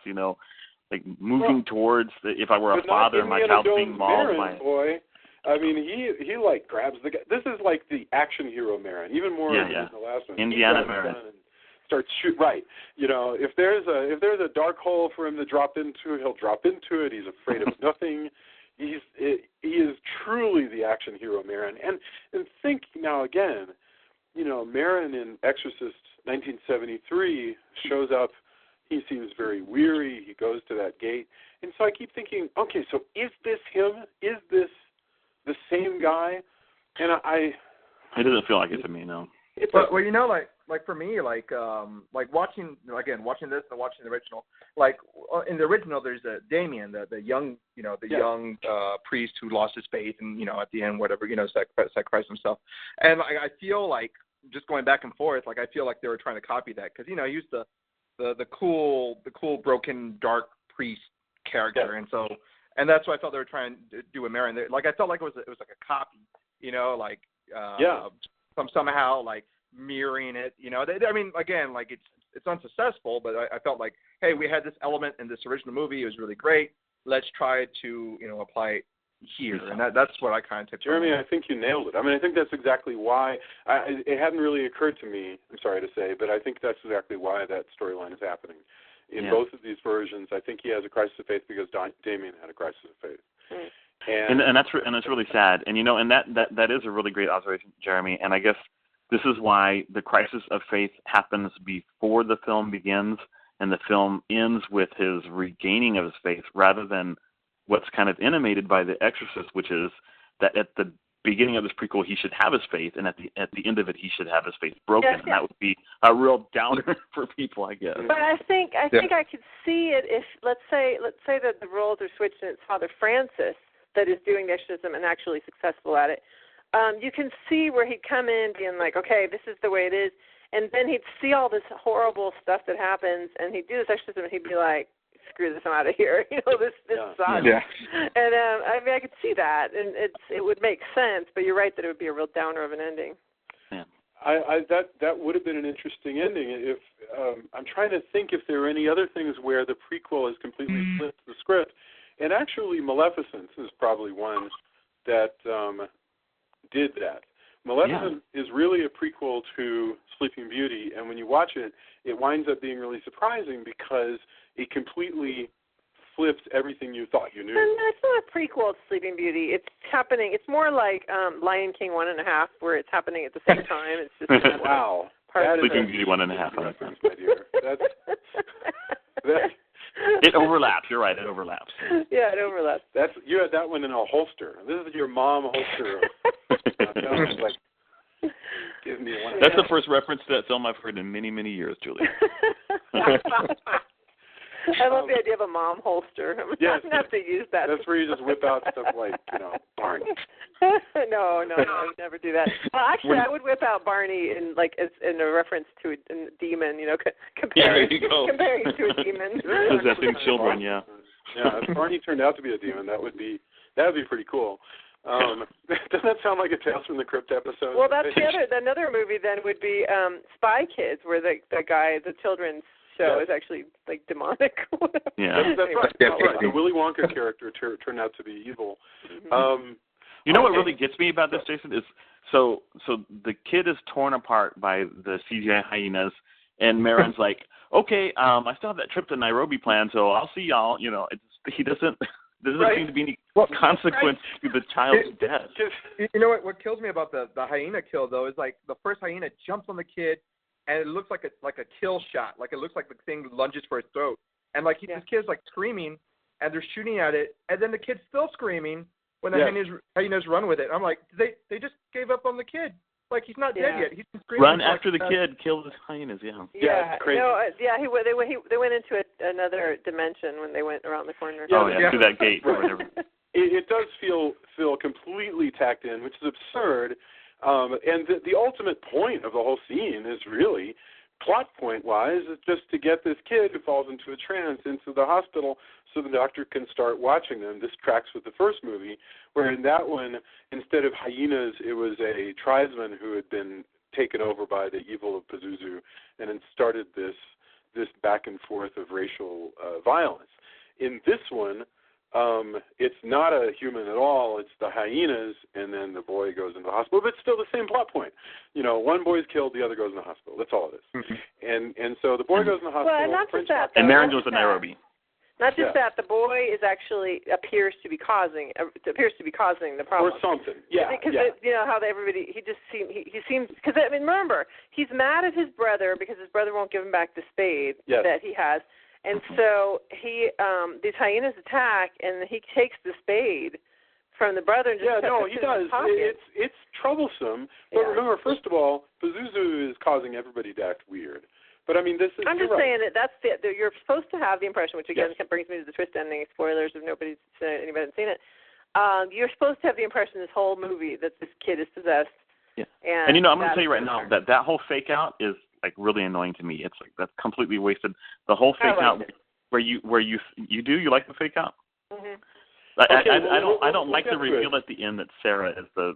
[SPEAKER 5] like moving towards if I were a father, my child's being mauled by.
[SPEAKER 1] Boy, I mean, he like grabs the guy. This is like the action hero Merrin, even more than the last one.
[SPEAKER 5] Indiana Merrin.
[SPEAKER 1] Starts shoot right. You know, if there's a dark hole for him to drop into, he'll drop into it. He's afraid of nothing. He is truly the action hero Merrin. And think now again, you know, Merrin in Exorcist 1973 shows up. He seems very weary. He goes to that gate. And so I keep thinking, okay, so is this him? Is this the same guy? And
[SPEAKER 5] it doesn't feel like it to me, no.
[SPEAKER 4] Well, you know, like for me, like watching this and watching the original, like in the original, there's Damien, the young, you know, young priest who lost his faith and, you know, at the end, whatever, you know, sacrificed himself. And I feel like, just going back and forth, like I feel like they were trying to copy that because, you know, he used the cool broken dark priest character, and that's what I felt they were trying to do with Merrin. Like I felt like it was like a copy, you know, like somehow like mirroring it, you know. I mean, again, like it's unsuccessful, but I felt like, hey, we had this element in this original movie. It was really great. Let's try to, you know, apply it here, and that's what I kind of took.
[SPEAKER 1] Jeremy, I think you nailed it. I mean, I think that's exactly why. It hadn't really occurred to me, I'm sorry to say, but I think that's exactly why that storyline is happening. In both of these versions, I think he has a crisis of faith because Damien had a crisis of faith.
[SPEAKER 5] And that's really sad. And, you know, and that is a really great observation, Jeremy, and I guess this is why the crisis of faith happens before the film begins and the film ends with his regaining of his faith rather than what's kind of intimated by The Exorcist, which is that at the beginning of this prequel he should have his faith, and at the end of it he should have his faith broken, and that would be a real downer for people, I guess.
[SPEAKER 6] But I think I could see it if let's say that the roles are switched and it's Father Francis that is doing the exorcism and actually successful at it. You can see where he'd come in being like, okay, this is the way it is, and then he'd see all this horrible stuff that happens, and he'd do this exorcism, and he'd be like, screw this, I'm out of here. You know, this sucks.
[SPEAKER 4] Yeah.
[SPEAKER 6] And I mean, I could see that, and it would make sense. But you're right that it would be a real downer of an ending.
[SPEAKER 5] Yeah.
[SPEAKER 1] That would have been an interesting ending. If I'm trying to think if there are any other things where the prequel has completely flipped the script, and actually, Maleficent is probably one that did that. Maleficent is really a prequel to Sleeping Beauty, and when you watch it, it winds up being really surprising because it completely flips everything you thought you knew.
[SPEAKER 6] And it's not a prequel to Sleeping Beauty. It's happening. It's more like Lion King 1.5, where it's happening at the same time. It's just
[SPEAKER 1] wow.
[SPEAKER 5] Sleeping Beauty 1.5.
[SPEAKER 1] My dear. That's
[SPEAKER 5] it overlaps. You're right. It overlaps.
[SPEAKER 6] Yeah, it overlaps.
[SPEAKER 1] You had that one in a holster. This is your mom holster. Like, give me one.
[SPEAKER 5] That's the first reference to that film I've heard in many, many years, Julie.
[SPEAKER 6] I love the idea of a mom holster. I'm not going to have to use that.
[SPEAKER 1] That's where you just whip out stuff like, you know, Barney.
[SPEAKER 6] No, I would never do that. Well, actually, I would whip out Barney in a reference to a demon, you know, comparing to a demon.
[SPEAKER 5] Possessing children, yeah.
[SPEAKER 1] Yeah, if Barney turned out to be a demon, that would be pretty cool. Doesn't that sound like a Tales from the Crypt episode?
[SPEAKER 6] Well, that's another movie then would be Spy Kids, where the children's show is actually like demonic.
[SPEAKER 5] Yeah,
[SPEAKER 1] that's right. That's right. The Willy Wonka character turned out to be evil.
[SPEAKER 6] Mm-hmm.
[SPEAKER 5] You know what really gets me about this, Jason, is so the kid is torn apart by the CGI hyenas, and Merrin's like, okay, I still have that trip to Nairobi planned, so I'll see y'all. You know, he doesn't. There doesn't seem to be any consequence to the child's death.
[SPEAKER 4] You know what kills me about the hyena kill though is like the first hyena jumps on the kid, and it looks like a kill shot. Like it looks like the thing lunges for his throat, and like this kid's like screaming, and they're shooting at it, and then the kid's still screaming when the hyenas run with it. I'm like, they just gave up on the kid. Like he's not dead yet. He's been screaming.
[SPEAKER 5] Run after the kid, kill the hyenas. Yeah.
[SPEAKER 6] Yeah,
[SPEAKER 1] crazy.
[SPEAKER 6] No, they went into another dimension when they went around the corner.
[SPEAKER 5] Through that gate or whatever.
[SPEAKER 1] It does feel completely tacked in, which is absurd. And the ultimate point of the whole scene is really, plot point-wise, is just to get this kid who falls into a trance into the hospital so the doctor can start watching them. This tracks with the first movie, where in that one, instead of hyenas, it was a tribesman who had been taken over by the evil of Pazuzu and then started this back and forth of racial violence. In this one, it's not a human at all. It's the hyenas, and then the boy goes into the hospital. But it's still the same plot point. One boy's killed, the other goes in the hospital. That's all it is.
[SPEAKER 5] Mm-hmm.
[SPEAKER 1] And so the boy goes in the hospital.
[SPEAKER 6] Well, not just that.
[SPEAKER 5] And Merrin goes to Nairobi.
[SPEAKER 6] Not just that, the boy is actually appears to be causing the problem.
[SPEAKER 1] Or something. Yeah.
[SPEAKER 6] Because how everybody he seems because remember, he's mad at his brother because his brother won't give him back the spade that he has. And so these hyenas attack, and he takes the spade from the brother and just puts it in his pocket.
[SPEAKER 1] It's troublesome. But remember, first of all, Pazuzu is causing everybody to act weird. But I mean, this is.
[SPEAKER 6] I'm just saying that you're supposed to have the impression, which again brings me to the twist ending. Spoilers if anybody hasn't seen it. You're supposed to have the impression this whole movie that this kid is possessed. Yeah. And
[SPEAKER 5] I'm going to tell you right now that whole fake out is like really annoying to me. It's like that's completely wasted. The whole fake out where you like the fake out?
[SPEAKER 6] Mm-hmm.
[SPEAKER 5] I don't like the reveal at the end that Sarah is the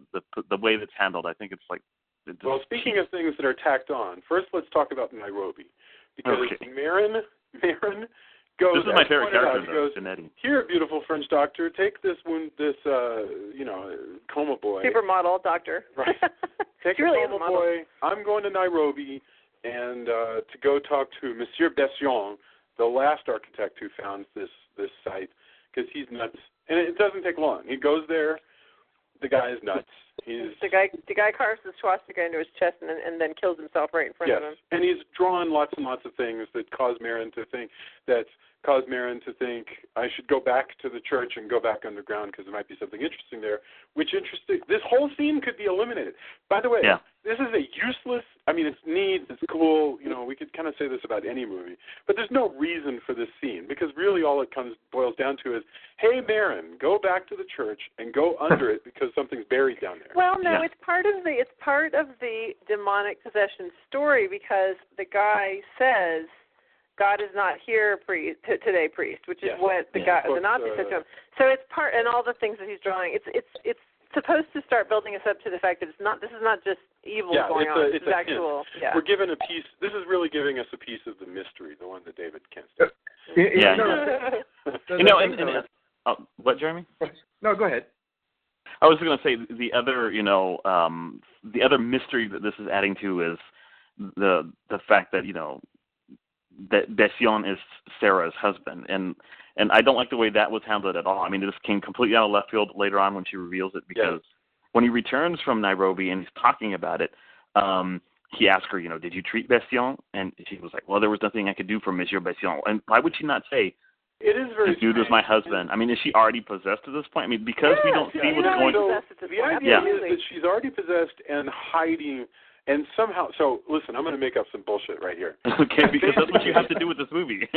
[SPEAKER 5] way that's handled. I think it's like.
[SPEAKER 1] Well, speaking of things that are tacked on, first let's talk about Nairobi, because Merrin goes.
[SPEAKER 5] This is my favorite character, though, Janetti.
[SPEAKER 1] Here, beautiful French doctor, take this coma boy.
[SPEAKER 6] Supermodel doctor.
[SPEAKER 1] Right. Take
[SPEAKER 6] really
[SPEAKER 1] a coma boy. I'm going to Nairobi and to go talk to Monsieur Bession, the last architect who found this site, because he's nuts. And it doesn't take long. He goes there. The guy is nuts.
[SPEAKER 6] The guy carves the swastika into his chest and then kills himself right in front of him.
[SPEAKER 1] And he's drawn lots and lots of things that cause Merrin to think I should go back to the church and go back underground because there might be something interesting there. This whole scene could be eliminated. By the way, this is a useless. I mean, it's neat. It's cool. We could kind of say this about any movie, but there's no reason for this scene because really all it boils down to is, hey, Merrin, go back to the church and go under it because something's buried down there.
[SPEAKER 6] Well, no, it's part of the demonic possession story because the guy says, God is not here, today, priest, which is what the Nazi said to him. So it's part, and all the things that he's drawing. It's supposed to start building us up to the fact that this is not just evil going on. It's actual.
[SPEAKER 1] We're given a piece. This is really giving us a piece of the mystery, the one that David can't see.
[SPEAKER 5] What, Jeremy?
[SPEAKER 4] No, go ahead.
[SPEAKER 5] I was going to say the other mystery that this is adding to is the fact that that Bession is Sarah's husband, and I don't like the way that was handled at all. I mean, this came completely out of left field later on when she reveals it because when he returns from Nairobi and he's talking about it, he asked her, did you treat Bession? And she was like, well, there was nothing I could do for Monsieur Bession. And why would she not say?
[SPEAKER 1] It is very.
[SPEAKER 5] This dude was my husband. I mean, is she already possessed at this point? I mean, because we don't see what's going on.
[SPEAKER 1] The idea is that she's already possessed and hiding. And somehow, so listen, I'm going to make up some bullshit right here.
[SPEAKER 5] Okay, because that's what you have to do with this movie.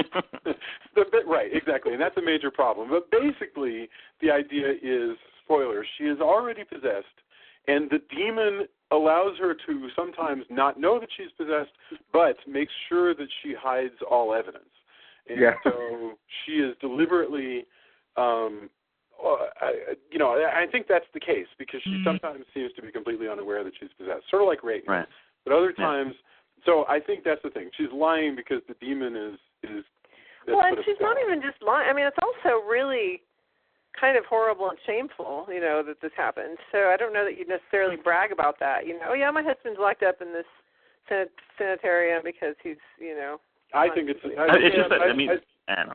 [SPEAKER 1] Right, exactly, and that's a major problem. But basically, the idea is, spoilers, she is already possessed, and the demon allows her to sometimes not know that she's possessed, but makes sure that she hides all evidence. And so she is deliberately... I think that's the case because she sometimes seems to be completely unaware that she's possessed, sort of like Reagan.
[SPEAKER 5] Right.
[SPEAKER 1] But other times, so I think that's the thing. She's lying because the demon is.
[SPEAKER 6] Well, and she's not even just lying. I mean, it's also really kind of horrible and shameful, that this happened. So I don't know that you'd necessarily brag about that. Oh yeah, my husband's locked up in this sanitarium because he's,
[SPEAKER 1] I think it's.
[SPEAKER 5] It's just that I don't know.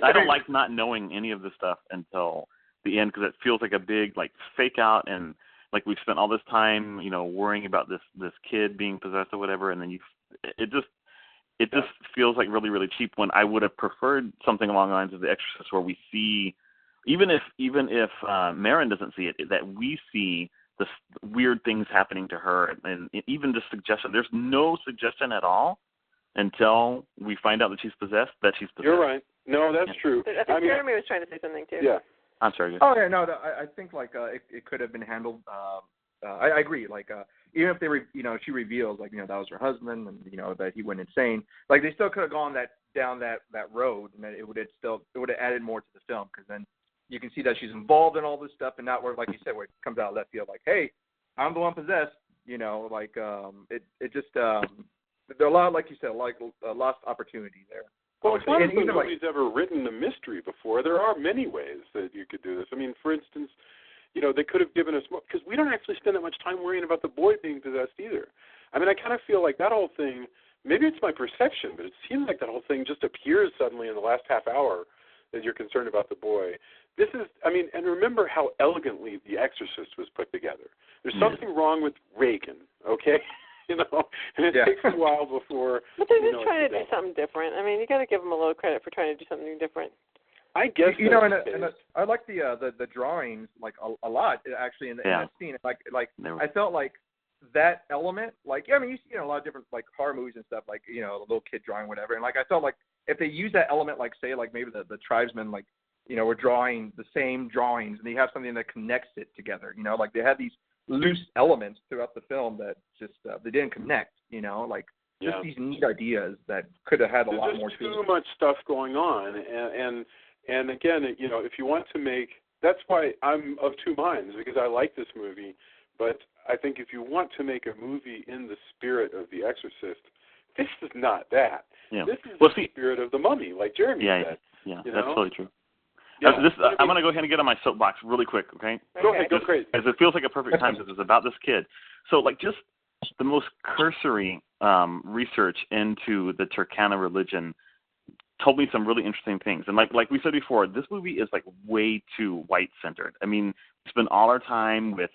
[SPEAKER 5] I don't like not knowing any of this stuff until the end because it feels like a big fake out and we've spent all this time worrying about this kid being possessed or whatever, and then it just feels like really, really cheap when I would have preferred something along the lines of The Exorcist where we see even if Merrin doesn't see it, that we see the weird things happening to her and even the suggestion. There's no suggestion at all until we find out that she's possessed.
[SPEAKER 1] You're right. No, that's true.
[SPEAKER 6] I think Jeremy was trying to say something too.
[SPEAKER 1] Yeah.
[SPEAKER 5] I'm sorry.
[SPEAKER 4] Oh yeah, no. I think it could have been handled. I agree. Even if she reveals that was her husband and that he went insane. They still could have gone down that road, and it would have added more to the film because then you can see that she's involved in all this stuff and not where, like you said, where it comes out of left field. Hey, I'm the one possessed. It just. There are a lot, like you said, a lost opportunity there.
[SPEAKER 1] Well, it's not as though
[SPEAKER 4] even
[SPEAKER 1] nobody's ever written a mystery before. There are many ways that you could do this. I mean, for instance, they could have given us more, because we don't actually spend that much time worrying about the boy being possessed either. I mean, I kind of feel like that whole thing, maybe it's my perception, but it seems like that whole thing just appears suddenly in the last half hour that you're concerned about the boy. This is, and remember how elegantly The Exorcist was put together. There's something wrong with Reagan, okay? And it takes a while before.
[SPEAKER 6] But they're just trying to do something different. I mean, you got to give them a little credit for trying to do something different.
[SPEAKER 1] I guess
[SPEAKER 4] and I like the drawings like a lot actually in that scene. Like I felt like that element, like you see a lot of different like horror movies and stuff, like a little kid drawing whatever, and like I felt like if they use that element, like say like maybe the tribesmen like were drawing the same drawings and they have something that connects it together. Like they had these loose elements throughout the film that just they didn't connect. Just these neat ideas that could have had a lot more.
[SPEAKER 1] There's too much stuff going on, and again, if you want to make, that's why I'm of two minds, because I like this movie, but I think if you want to make a movie in the spirit of The Exorcist, this is not that.
[SPEAKER 5] Yeah.
[SPEAKER 1] This is the spirit of The Mummy, like Jeremy said.
[SPEAKER 5] Yeah, that's totally true.
[SPEAKER 1] Yeah.
[SPEAKER 5] I'm going to go ahead and get on my soapbox really quick, okay?
[SPEAKER 1] Go ahead, go crazy.
[SPEAKER 5] Because it feels like a perfect time because it's about this kid. So, like, just the most cursory research into the Turkana religion told me some really interesting things. And like we said before, this movie is like way too white-centered. I mean, we spend all our time with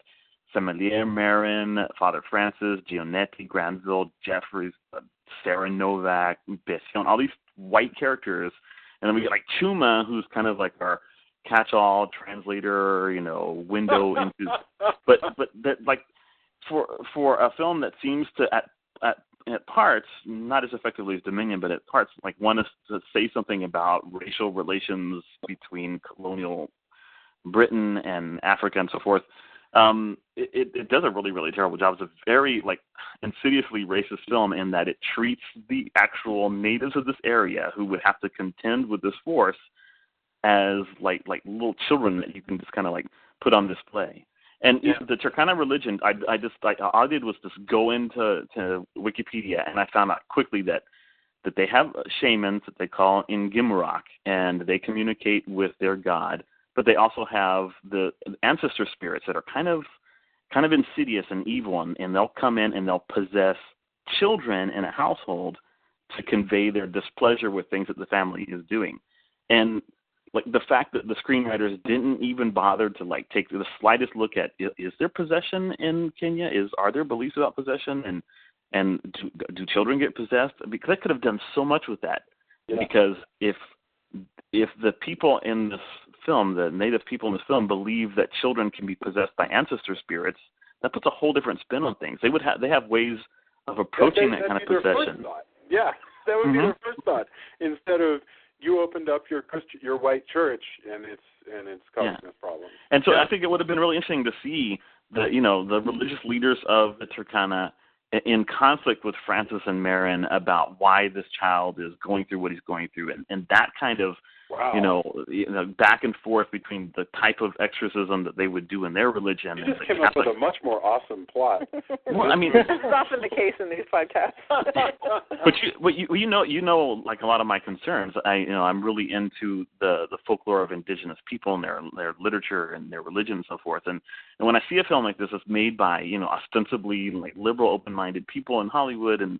[SPEAKER 5] Sommelier Merrin, Father Francis, Gionetti, Granville, Jeffries, Sarah Novak, Bisson, all these white characters. And then we get like Chuma, who's kind of like our catch-all translator, window into. But that like for a film that seems to at parts, not as effectively as Dominion, but at parts, like want us to say something about racial relations between colonial Britain and Africa and so forth. It does a really, really terrible job. It's a very, like, insidiously racist film in that it treats the actual natives of this area who would have to contend with this force as, like little children that you can just kind of, like, put on display. And the Turkana religion, all I did was just go into Wikipedia, and I found out quickly that they have shamans that they call Ngimurok, and they communicate with their god, but they also have the ancestor spirits that are kind of insidious and evil, and they'll come in and they'll possess children in a household to convey their displeasure with things that the family is doing. And like the fact that the screenwriters didn't even bother to like take the slightest look at is there possession in Kenya? Are there beliefs about possession and do children get possessed? Because they could have done so much with that. Yeah. Because if the people in this film, the native people in this film, believe that children can be possessed by ancestor spirits, that puts a whole different spin on things. They have ways of approaching that kind of possession.
[SPEAKER 1] Yeah, that would be their first thought. Instead of you opened up your white church and it's causing this problem.
[SPEAKER 5] And so I think it would have been really interesting to see the religious leaders of the Turkana in conflict with Francis and Merrin about why this child is going through what he's going through, and that kind of back and forth between the type of exorcism that they would do in their religion.
[SPEAKER 1] You just came up with a much more awesome plot.
[SPEAKER 5] Well, I mean,
[SPEAKER 6] this is often the case in these podcasts.
[SPEAKER 5] but you know, like a lot of my concerns. I'm really into the folklore of indigenous people and their literature and their religion and so forth. And when I see a film like this that's made by ostensibly like liberal, open-minded people in Hollywood and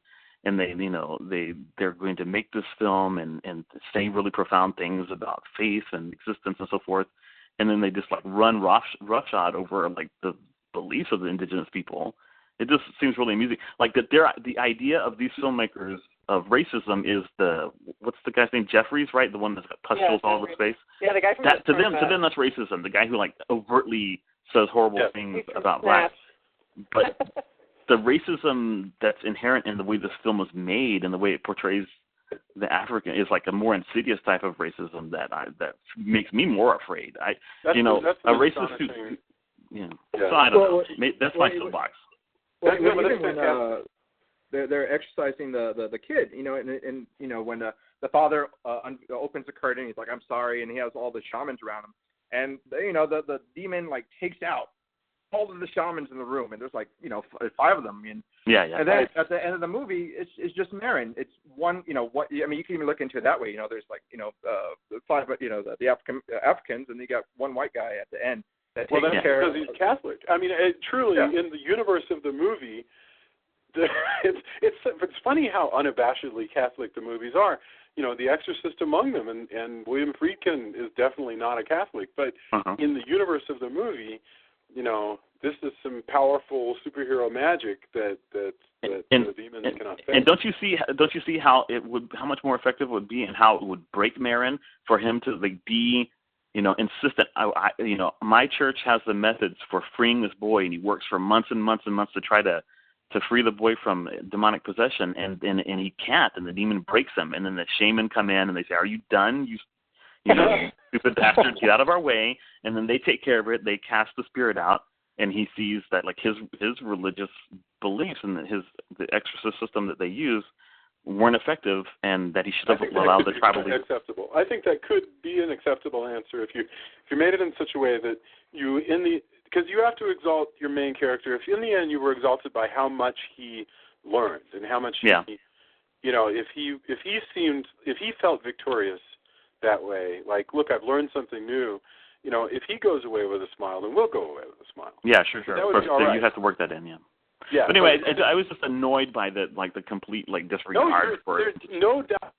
[SPEAKER 5] they're going to make this film and say really profound things about faith and existence and so forth, and then they just like run roughshod over like the beliefs of the indigenous people. It just seems really amusing. Like the idea of these filmmakers of racism is what's the guy's name? Jeffries, right? The one that's got pustules all over his face.
[SPEAKER 6] Yeah, the guy from
[SPEAKER 5] that. To them, that's racism. The guy who like overtly says horrible things about blacks, but the racism that's inherent in the way this film was made and the way it portrays the African is like a more insidious type of racism that makes me more afraid.
[SPEAKER 1] That's
[SPEAKER 5] a racist who, So I don't know. That's my soapbox.
[SPEAKER 4] Well, even when they're exercising the kid, and when the father opens the curtain, he's like, "I'm sorry," and he has all the shamans around him, and the demon like takes out all of the shamans in the room, and there's like 5 of them. And
[SPEAKER 5] yeah.
[SPEAKER 4] And then at the end of the movie, it's just Merrin. It's one. You can even look into it that way. There's like 5, the Africans, and you got one white guy at the end. That's
[SPEAKER 1] because he's Catholic. I mean, truly, in the universe of the movie, it's funny how unabashedly Catholic the movies are. The Exorcist among them, and William Friedkin is definitely not a Catholic, but in the universe of the movie, this is some powerful superhero magic that the demons cannot face.
[SPEAKER 5] And don't you see how much more effective it would be, and how it would break Merrin for him to be insistent. My church has the methods for freeing this boy, and he works for months and months and months to try to free the boy from demonic possession, and he can't, and the demon breaks him, and then the shaman come in and they say, "Are you done? You stupid bastard, get out of our way." And then they take care of it. They cast the spirit out, and he sees that like his religious beliefs and the exorcist system that they use weren't effective, and that he should have allowed the tribal leader.
[SPEAKER 1] Acceptable. I think that could be an acceptable answer if you made it in such a way that because you have to exalt your main character. If in the end you were exalted by how much he learned and how much he, if he felt victorious that way, like, look, I've learned something new. If he goes away with a smile, then we'll go away with a smile.
[SPEAKER 5] Yeah, sure.
[SPEAKER 1] That would be all right.
[SPEAKER 5] You have to work that in,
[SPEAKER 1] Yeah.
[SPEAKER 5] But anyway, I was just annoyed by the complete disregard for it.
[SPEAKER 1] There's no doubt.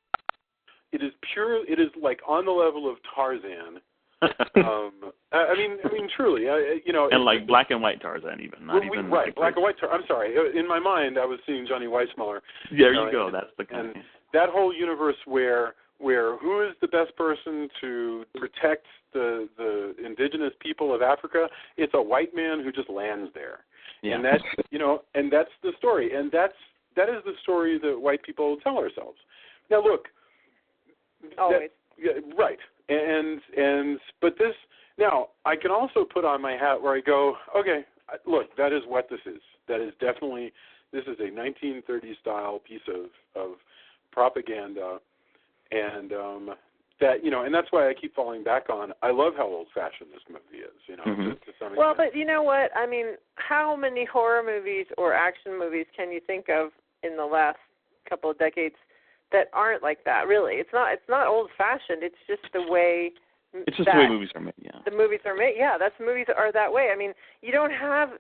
[SPEAKER 1] It is pure. It is like on the level of Tarzan. I mean, truly,
[SPEAKER 5] and like black and white Tarzan, even not even
[SPEAKER 1] right, black and white Tarzan. I'm sorry. In my mind, I was seeing Johnny Weissmuller.
[SPEAKER 5] There you go. That's the kind.
[SPEAKER 1] And that whole universe where who is the best person to protect the indigenous people of Africa? It's a white man who just lands there. Yeah. And that's and that's the story, and that is the story that white people tell ourselves. Now, look,
[SPEAKER 6] always
[SPEAKER 1] right, but this now I can also put on my hat where I go, okay, look, that is what this is. That is definitely a 1930s style piece of propaganda, and and that's why I keep falling back on. I love how old-fashioned this movie is, to some extent.
[SPEAKER 6] Well, but you know what? I mean, how many horror movies or action movies can you think of in the last couple of decades that aren't like that? Really, it's not old-fashioned. It's just the way.
[SPEAKER 5] It's just the way movies are made. Yeah.
[SPEAKER 6] The movies are made. Yeah, that's movies are that way. I mean, you don't have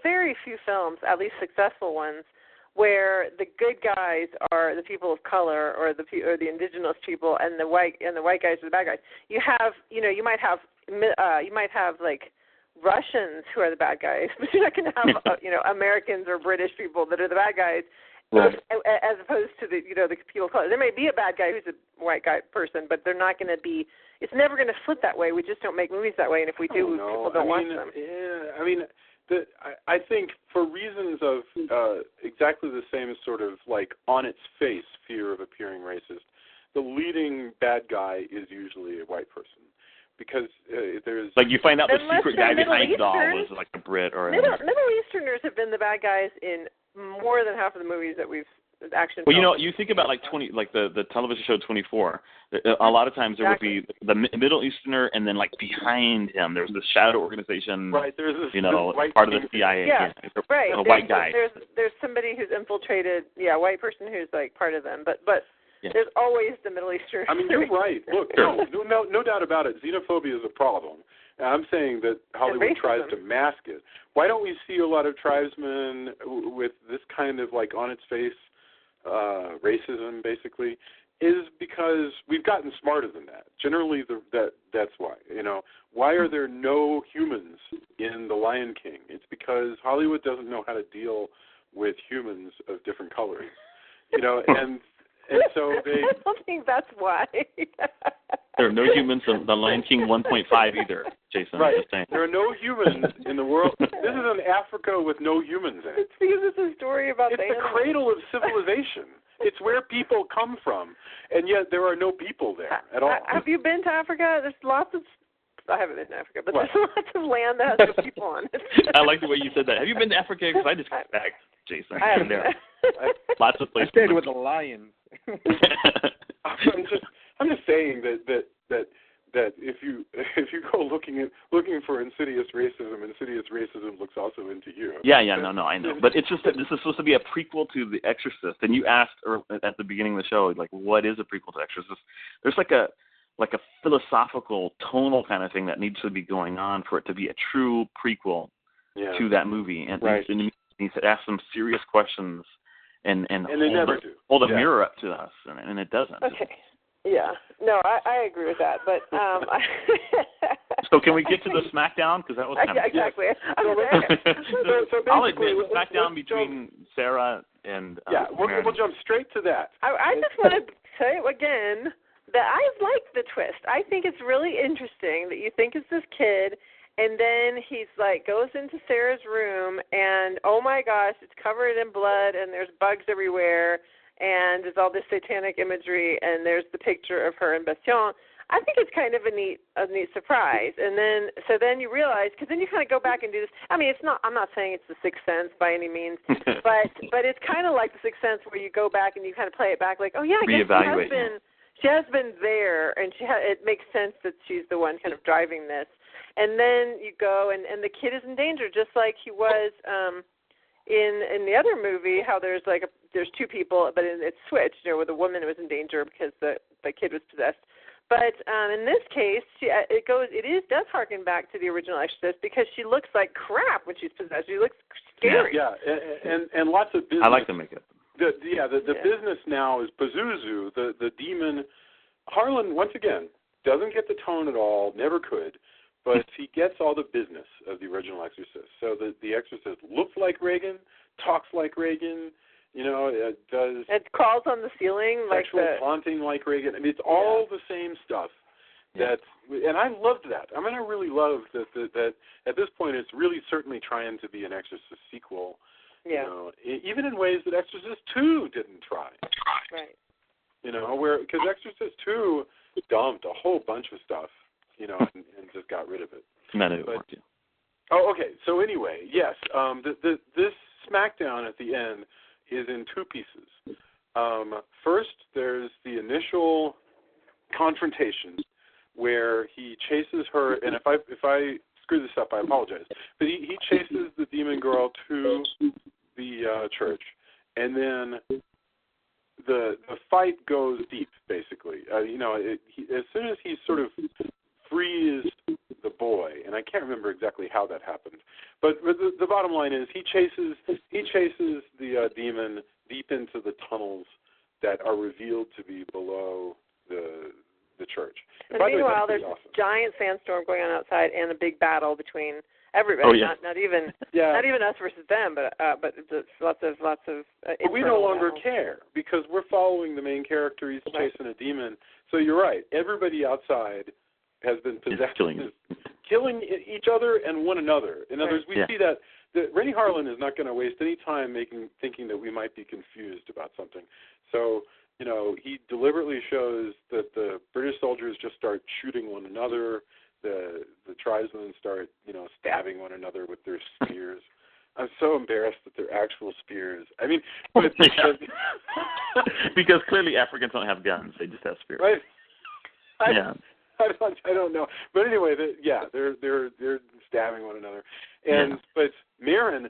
[SPEAKER 6] very few films, at least successful ones, where the good guys are the people of color or the indigenous people, and the white guys are the bad guys. You have, you might have like Russians who are the bad guys, but you're not going to have Americans or British people that are the bad guys, right, as opposed to the people of color. There may be a bad guy who's a white guy person, but they're not going to be. It's never going to flip that way. We just don't make movies that way, and if we do, people don't watch them.
[SPEAKER 1] Yeah, I mean. I think for reasons of exactly the same sort of like on its face fear of appearing racist, the leading bad guy is usually a white person, because there's
[SPEAKER 5] like you find out the secret guy behind it all was like a Brit or
[SPEAKER 6] Middle Easterners have been the bad guys in more than half of the movies that we've action.
[SPEAKER 5] Well, you think about the television show 24. A lot of times there would be the Middle Easterner, and then like behind him there's this shadow organization.
[SPEAKER 1] Right. There's this
[SPEAKER 5] part of the CIA.
[SPEAKER 6] Yeah. Right.
[SPEAKER 5] A white guy.
[SPEAKER 6] There's somebody who's infiltrated. Yeah, white person who's like part of them. But there's always the Middle Eastern.
[SPEAKER 1] I mean, you're right. Look, no doubt about it. Xenophobia is a problem. I'm saying that Hollywood tries to mask it. Why don't we see a lot of tribesmen with this kind of like on its face racism, basically, is because we've gotten smarter than that. Generally, that's why. Why are there no humans in The Lion King? It's because Hollywood doesn't know how to deal with humans of different colors. And so they.
[SPEAKER 6] I don't think that's why.
[SPEAKER 5] There are no humans in The Lion King 1.5 either, Jason.
[SPEAKER 1] Right.
[SPEAKER 5] I'm just saying.
[SPEAKER 1] There are no humans in the world. This is an Africa with no humans in it.
[SPEAKER 6] It's because it's a story about
[SPEAKER 1] the cradle of civilization. It's where people come from, and yet there are no people there at all.
[SPEAKER 6] Have you been to Africa? There's lots of. I haven't been to Africa, but there's lots of land that has no people on it.
[SPEAKER 5] I like the way you said that. Have you been to Africa? Because I just got back, Jason.
[SPEAKER 6] I haven't
[SPEAKER 5] there. Lots of places.
[SPEAKER 4] I stayed with the lions.
[SPEAKER 1] I'm just saying that if you go looking looking for insidious racism. Insidious racism looks also into you.
[SPEAKER 5] Yeah, no, I know. But it's just that this is supposed to be a prequel to The Exorcist. And you asked at the beginning of the show, like, what is a prequel to Exorcist? There's like a philosophical, tonal kind of thing that needs to be going on for it to be a true prequel to that movie. And it needs to ask some serious questions and
[SPEAKER 1] they never do.
[SPEAKER 5] Hold a mirror up to us, and it doesn't.
[SPEAKER 6] Okay. Yeah. No, I agree with that. But
[SPEAKER 5] so can we get to the SmackDown? Because that was kind of
[SPEAKER 6] exactly.
[SPEAKER 1] So
[SPEAKER 5] I'll admit SmackDown between Sarah and
[SPEAKER 1] we'll jump straight to that.
[SPEAKER 6] I just want to say again that I like the twist. I think it's really interesting that you think it's this kid, and then he's like goes into Sarah's room, and oh my gosh, it's covered in blood, and there's bugs everywhere, and there's all this satanic imagery, and there's the picture of her in Bastion. I think it's kind of a neat surprise, and then you realize, because then you kind of go back and do this. I mean, it's not. I'm not saying it's the Sixth Sense by any means, but it's kind of like the Sixth Sense where you go back and you kind of play it back, like, oh yeah, I guess she has been there, and it makes sense that she's the one kind of driving this. And then you go, and the kid is in danger, just like he was in the other movie. How there's two people, but it's switched. Where the woman was in danger because the kid was possessed. But in this case, it does harken back to the original Exorcist because she looks like crap when she's possessed. She looks scary.
[SPEAKER 1] Yeah, and lots of business.
[SPEAKER 5] I like the makeup.
[SPEAKER 1] The business now is Pazuzu, the demon. Harlin, once again, doesn't get the tone at all, never could, but he gets all the business of the original Exorcist. So the Exorcist looks like Reagan, talks like Reagan, does...
[SPEAKER 6] It crawls on the ceiling like
[SPEAKER 1] sexual taunting like Reagan. I mean, it's all the same stuff. And I loved that. I mean, I really love that at this point it's really certainly trying to be an Exorcist sequel.
[SPEAKER 6] Yeah.
[SPEAKER 1] Even in ways that Exorcist 2 didn't try.
[SPEAKER 6] Right.
[SPEAKER 1] Because Exorcist 2 dumped a whole bunch of stuff, and just got rid of it. Oh, okay. So anyway, yes, this SmackDown at the end is in two pieces. First, there's the initial confrontation where he chases her, and if I screw this up, I apologize. But he chases the demon girl to the church, and then the fight goes deep, basically. As soon as he sort of frees the boy, and I can't remember exactly how that happened, but the bottom line is he chases the demon deep into the tunnels that are revealed to be below the church.
[SPEAKER 6] And meanwhile, there's a giant sandstorm going on outside and a big battle between everybody. Not even us versus them, but it's lots of.
[SPEAKER 1] But we no longer care because we're following the main character. He's chasing a demon. So you're right. Everybody outside has been possessed, killing each other and one another. In other words, we see that Renny Harlin is not going to waste any time thinking that we might be confused about something. So. He deliberately shows that the British soldiers just start shooting one another. The tribesmen start, stabbing one another with their spears. I'm so embarrassed that they're actual spears. I mean,
[SPEAKER 5] because clearly Africans don't have guns; they just have spears.
[SPEAKER 1] Right?
[SPEAKER 5] I
[SPEAKER 1] don't know, but anyway, they're stabbing one another. But Merrin,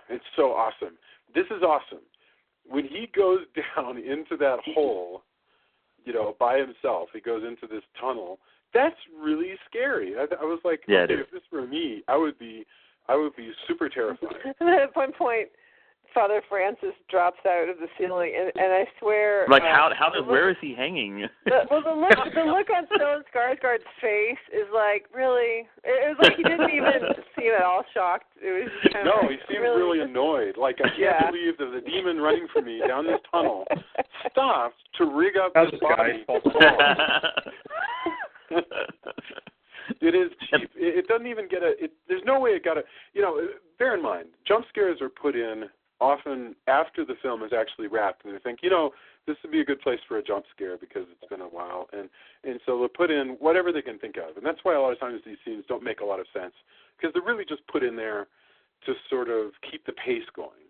[SPEAKER 1] it's so awesome. This is awesome. When he goes down into that hole, by himself, he goes into this tunnel. That's really scary. I was like, if this were me, I would be super terrified.
[SPEAKER 6] And then at one point, Father Francis drops out of the ceiling, and I swear.
[SPEAKER 5] Like where is he hanging?
[SPEAKER 6] The look on Stellan Skarsgård's face is like really. It was like he didn't even seem at all shocked. It was kind of
[SPEAKER 1] he seemed really annoyed. Like I can't believe there's a demon running for me down this tunnel. Stopped to rig up his body. It is cheap. It doesn't even get there's no way it got a. Bear in mind, jump scares are put in often after the film is actually wrapped, and they think, this would be a good place for a jump scare because it's been a while, and so they'll put in whatever they can think of, and that's why a lot of times these scenes don't make a lot of sense because they're really just put in there to sort of keep the pace going,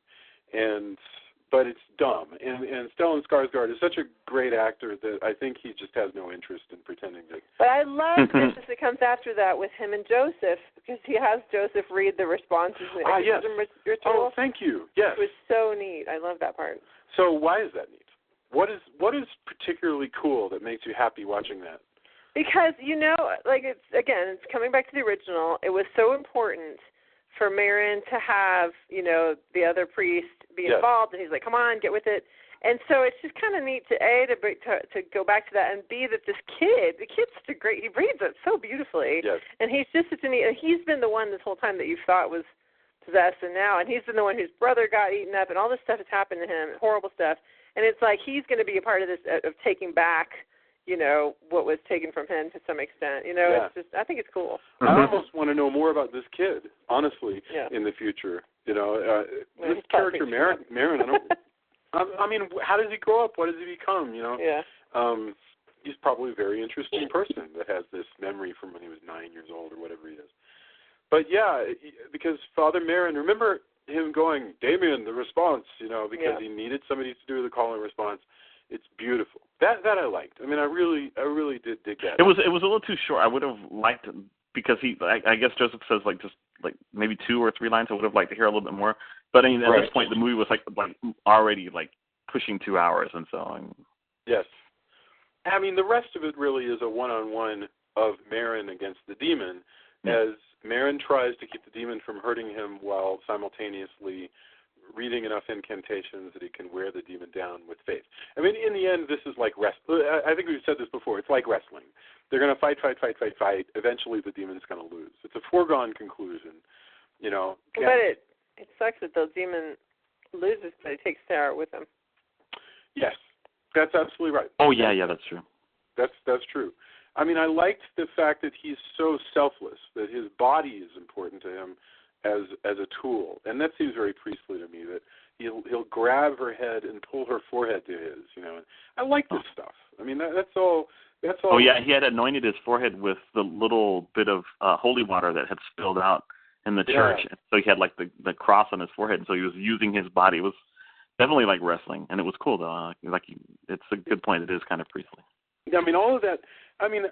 [SPEAKER 1] but it's dumb. And Stellan Skarsgård is such a great actor that I think he just has no interest in pretending that.
[SPEAKER 6] But I love this that comes after that with him and Joseph, because he has Joseph read the responses in the exorcism ritual.
[SPEAKER 1] Oh, thank you. Yes.
[SPEAKER 6] It was so neat. I love that part.
[SPEAKER 1] So why is that neat? What is particularly cool that makes you happy watching that?
[SPEAKER 6] Because, it's coming back to the original. It was so important for Merrin to have, the other priest be involved, and he's like, come on, get with it. And so it's just kind of neat to go back to that, and B, that the kid's such a great, he reads it so beautifully.
[SPEAKER 1] Yes.
[SPEAKER 6] And he's just such a neat, and he's been the one this whole time that you thought was possessed, and he's been the one whose brother got eaten up, and all this stuff has happened to him, horrible stuff. And it's like he's going to be a part of this, of taking back, what was taken from him to some extent. It's just, I think it's cool.
[SPEAKER 1] I almost want to know more about this kid, honestly, in the future. This character, Merrin, I mean, how does he grow up? What does he become, he's probably a very interesting person that has this memory from when he was 9 years old or whatever he is. But, because Father Merrin, remember him going, Damien, the response, because he needed somebody to do the call and response. It's beautiful. That I liked. I mean, I really did dig that.
[SPEAKER 5] It was a little too short. I would have liked, because I guess Joseph says just maybe 2 or 3 lines. I would have liked to hear a little bit more. But I mean, at this point, the movie was already pushing 2 hours, and so.
[SPEAKER 1] Yes. I mean, the rest of it really is a one-on-one of Merrin against the demon, as Merrin tries to keep the demon from hurting him while simultaneously reading enough incantations that he can wear the demon down with faith. I mean, in the end, this is like wrestling. I think we've said this before. It's like wrestling. They're going to fight. Eventually, the demon's going to lose. It's a foregone conclusion,
[SPEAKER 6] But it sucks that the demon loses, but he takes Sarah with him.
[SPEAKER 1] Yes, that's absolutely right.
[SPEAKER 5] Oh, yeah, that's true.
[SPEAKER 1] That's true. I mean, I liked the fact that he's so selfless, that his body is important to him as a tool, and that seems very priestly to me. That he'll grab her head and pull her forehead to his. I like this stuff. I mean, that's all.
[SPEAKER 5] Oh yeah, he had anointed his forehead with the little bit of holy water that had spilled out in the church, and so he had the cross on his forehead, and so he was using his body. It was definitely like wrestling, and it was cool though. It's a good point. It is kind of priestly.
[SPEAKER 1] Yeah, I mean, all of that. I mean,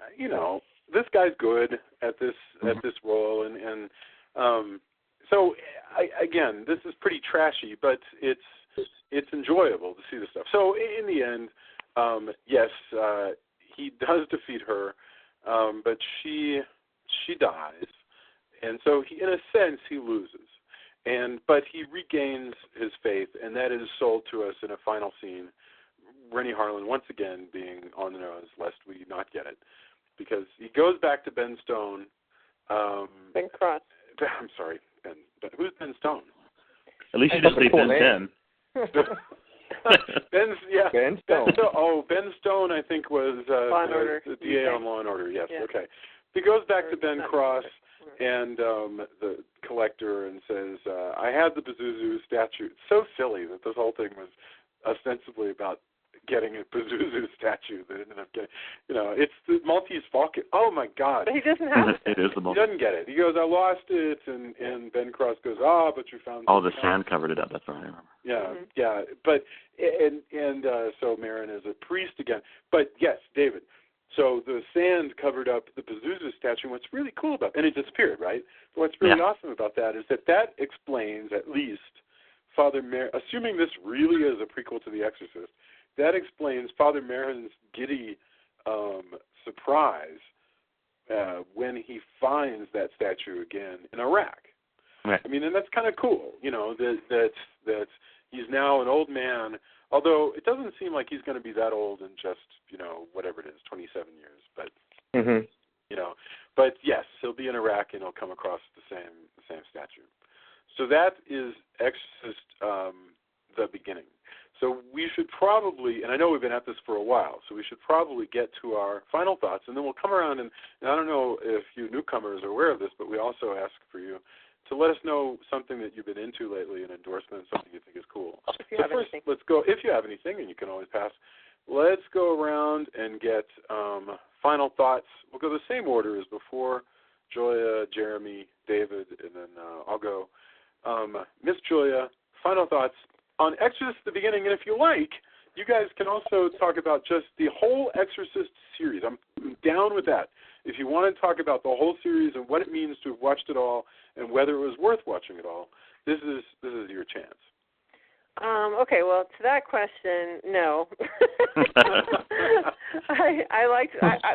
[SPEAKER 1] this guy's good at this role, and so again, this is pretty trashy, but it's enjoyable to see this stuff. So in the end, yes, he does defeat her, but she dies, and so in a sense he loses, but he regains his faith, and that is sold to us in a final scene. Renny Harlin once again being on the nose, lest we not get it, because he goes back to Ben Stone.
[SPEAKER 6] Ben Cross.
[SPEAKER 1] I'm sorry, Ben. Who's Ben Stone?
[SPEAKER 5] At least you didn't say Ben 10.
[SPEAKER 1] Ben Stone. Ben Stone, I think, was the DA on Law and Order. Yes, okay. He goes back to Ben Cross and the collector and says, I had the Pazuzu statue. It's so silly that this whole thing was ostensibly about getting a Pazuzu statue that ended up getting, it's the Maltese Falcon. Oh, my God.
[SPEAKER 6] But he doesn't have it.
[SPEAKER 5] It is the Maltese.
[SPEAKER 1] He doesn't get it. He goes, I lost it, and Ben Cross goes, but you found it.
[SPEAKER 5] Oh, the sand covered it up. That's what I remember.
[SPEAKER 1] Yeah, But, so Merrin is a priest again. But, yes, David, so the sand covered up the Pazuzu statue, and what's really cool about it, and it disappeared, right? But what's really awesome about that is that explains, at least, Father Merrin, assuming this really is a prequel to The Exorcist, that explains Father Merrin's giddy surprise when he finds that statue again in Iraq.
[SPEAKER 5] Right.
[SPEAKER 1] I mean, and that's kind of cool, that he's now an old man, although it doesn't seem like he's going to be that old in just, whatever it is, 27 years. But, but yes, he'll be in Iraq and he'll come across the same statue. So that is Exorcist, the beginning. So we should probably, and I know we've been at this for a while, so we should probably get to our final thoughts, and then we'll come around, and I don't know if you newcomers are aware of this, but we also ask for you to let us know something that you've been into lately, an endorsement, something you think is cool.
[SPEAKER 6] If you have anything.
[SPEAKER 1] Let's go, if you have anything, and you can always pass, let's go around and get final thoughts. We'll go the same order as before, Julia, Jeremy, David, and then I'll go. Miss Julia, final thoughts on Exorcist the Beginning, and if you like, you guys can also talk about just the whole Exorcist series. I'm down with that. If you want to talk about the whole series and what it means to have watched it all and whether it was worth watching it all, this is your chance.
[SPEAKER 6] Okay, well, to that question, no. It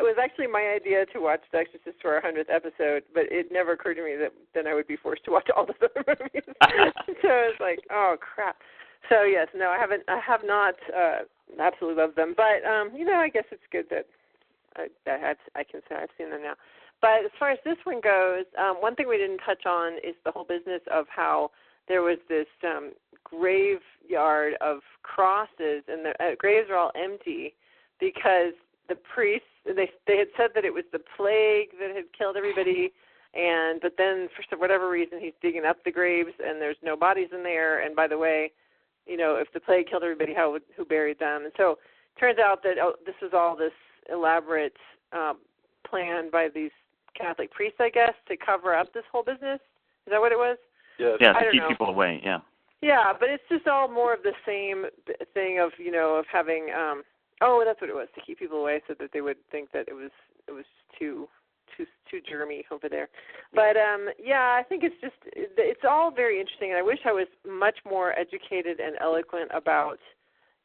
[SPEAKER 6] was actually my idea to watch The Exorcist for our 100th episode, but it never occurred to me that then I would be forced to watch all the other movies. So I was like, oh crap. So yes, no, I have not absolutely loved them, but I guess it's good that I can say I've seen them now. But as far as this one goes, one thing we didn't touch on is the whole business of how there was this graveyard of crosses, and the graves are all empty because the priests they had said that it was the plague that had killed everybody, but then for whatever reason he's digging up the graves and there's no bodies in there. And by the way, if the plague killed everybody, who buried them? And so it turns out that this was all this elaborate plan by these Catholic priests, I guess, to cover up this whole business. Is that what it was?
[SPEAKER 5] Yeah, to keep people away, yeah. Yeah,
[SPEAKER 6] but it's just all more of the same thing of, of having, that's what it was, to keep people away so that they would think that it was too germy over there. But, I think it's all very interesting, and I wish I was much more educated and eloquent about,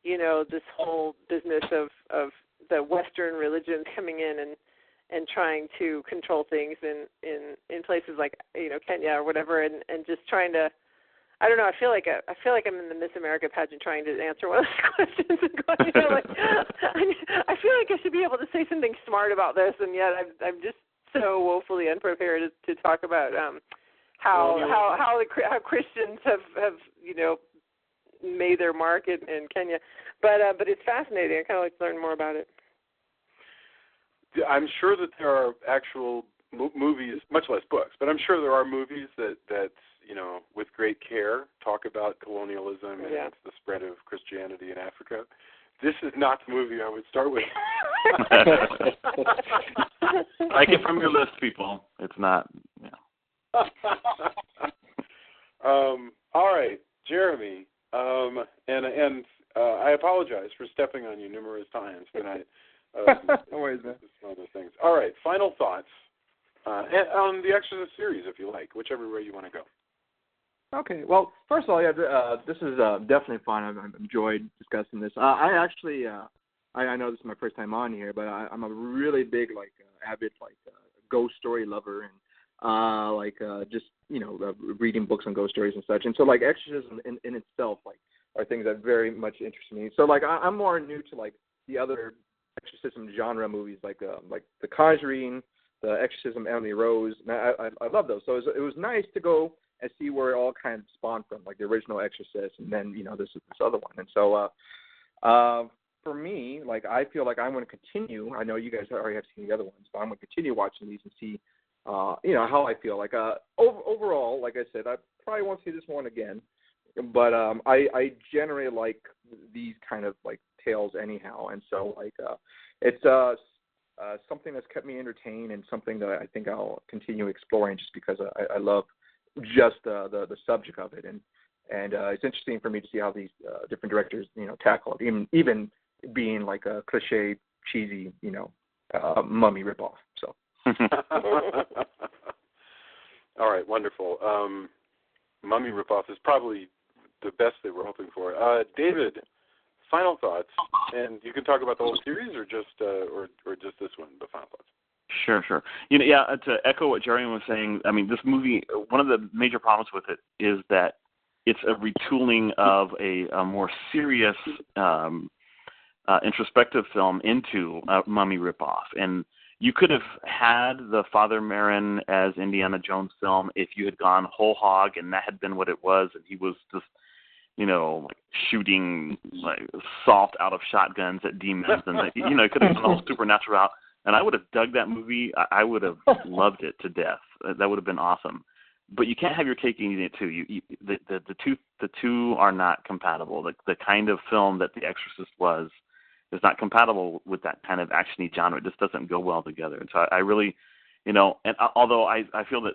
[SPEAKER 6] this whole business of the Western religions coming in and trying to control things in places like Kenya or whatever, and just trying to, I don't know, I feel like I'm in the Miss America pageant trying to answer one of those questions and going, I feel like I should be able to say something smart about this, and yet I'm just so woefully unprepared to talk about how Christians have made their mark in Kenya, but it's fascinating. I kind of like to learn more about it.
[SPEAKER 1] I'm sure that there are actual movies, much less books, but I'm sure there are movies that with great care talk about colonialism and the spread of Christianity in Africa. This is not the movie I would start with.
[SPEAKER 5] Like it from your list, people. It's not. Yeah.
[SPEAKER 1] All right, Jeremy, and I apologize for stepping on you numerous times tonight.
[SPEAKER 4] No worries, man.
[SPEAKER 1] It's one of those things. All right, final thoughts on the Exorcist series, if you like, whichever way you want to go.
[SPEAKER 4] Okay. Well, first of all, this is definitely fun. I've enjoyed discussing this. I actually, I know this is my first time on here, but I'm a really big avid ghost story lover, and just reading books on ghost stories and such. And so exorcism in itself are things that very much interest me. So I'm more new to the other exorcism genre movies like The Conjuring, The Exorcism, Emily Rose. I love those. So it was nice to go and see where it all kind of spawned from, the original Exorcist, and then this other one. And so for me, I feel like I'm going to continue. I know you guys already have seen the other ones, but I'm going to continue watching these and see how I feel. Overall, like I said, I probably won't see this one again, but I generally like these kind of tales anyhow, and so it's something that's kept me entertained and something that I think I'll continue exploring just because I love just the subject of it, and it's interesting for me to see how these different directors tackle it, even being a cliche, cheesy mummy ripoff. So.
[SPEAKER 1] All right, wonderful. Mummy ripoff is probably the best they were hoping for. David, final thoughts, and you can talk about the whole series or just this one, but final thoughts.
[SPEAKER 5] Sure. To echo what Jeremy was saying, I mean, this movie, one of the major problems with it is that it's a retooling of a more serious, introspective film into a mummy ripoff. And you could have had the Father Merrin as Indiana Jones film if you had gone whole hog and that had been what it was, and he was just shooting salt out of shotguns at demons, and it could have been all supernatural out. And I would have dug that movie. I would have loved it to death. That would have been awesome. But you can't have your cake and eat it too. The two are not compatible. The kind of film that The Exorcist was is not compatible with that kind of action-y genre. It just doesn't go well together. And so I really, and although I feel that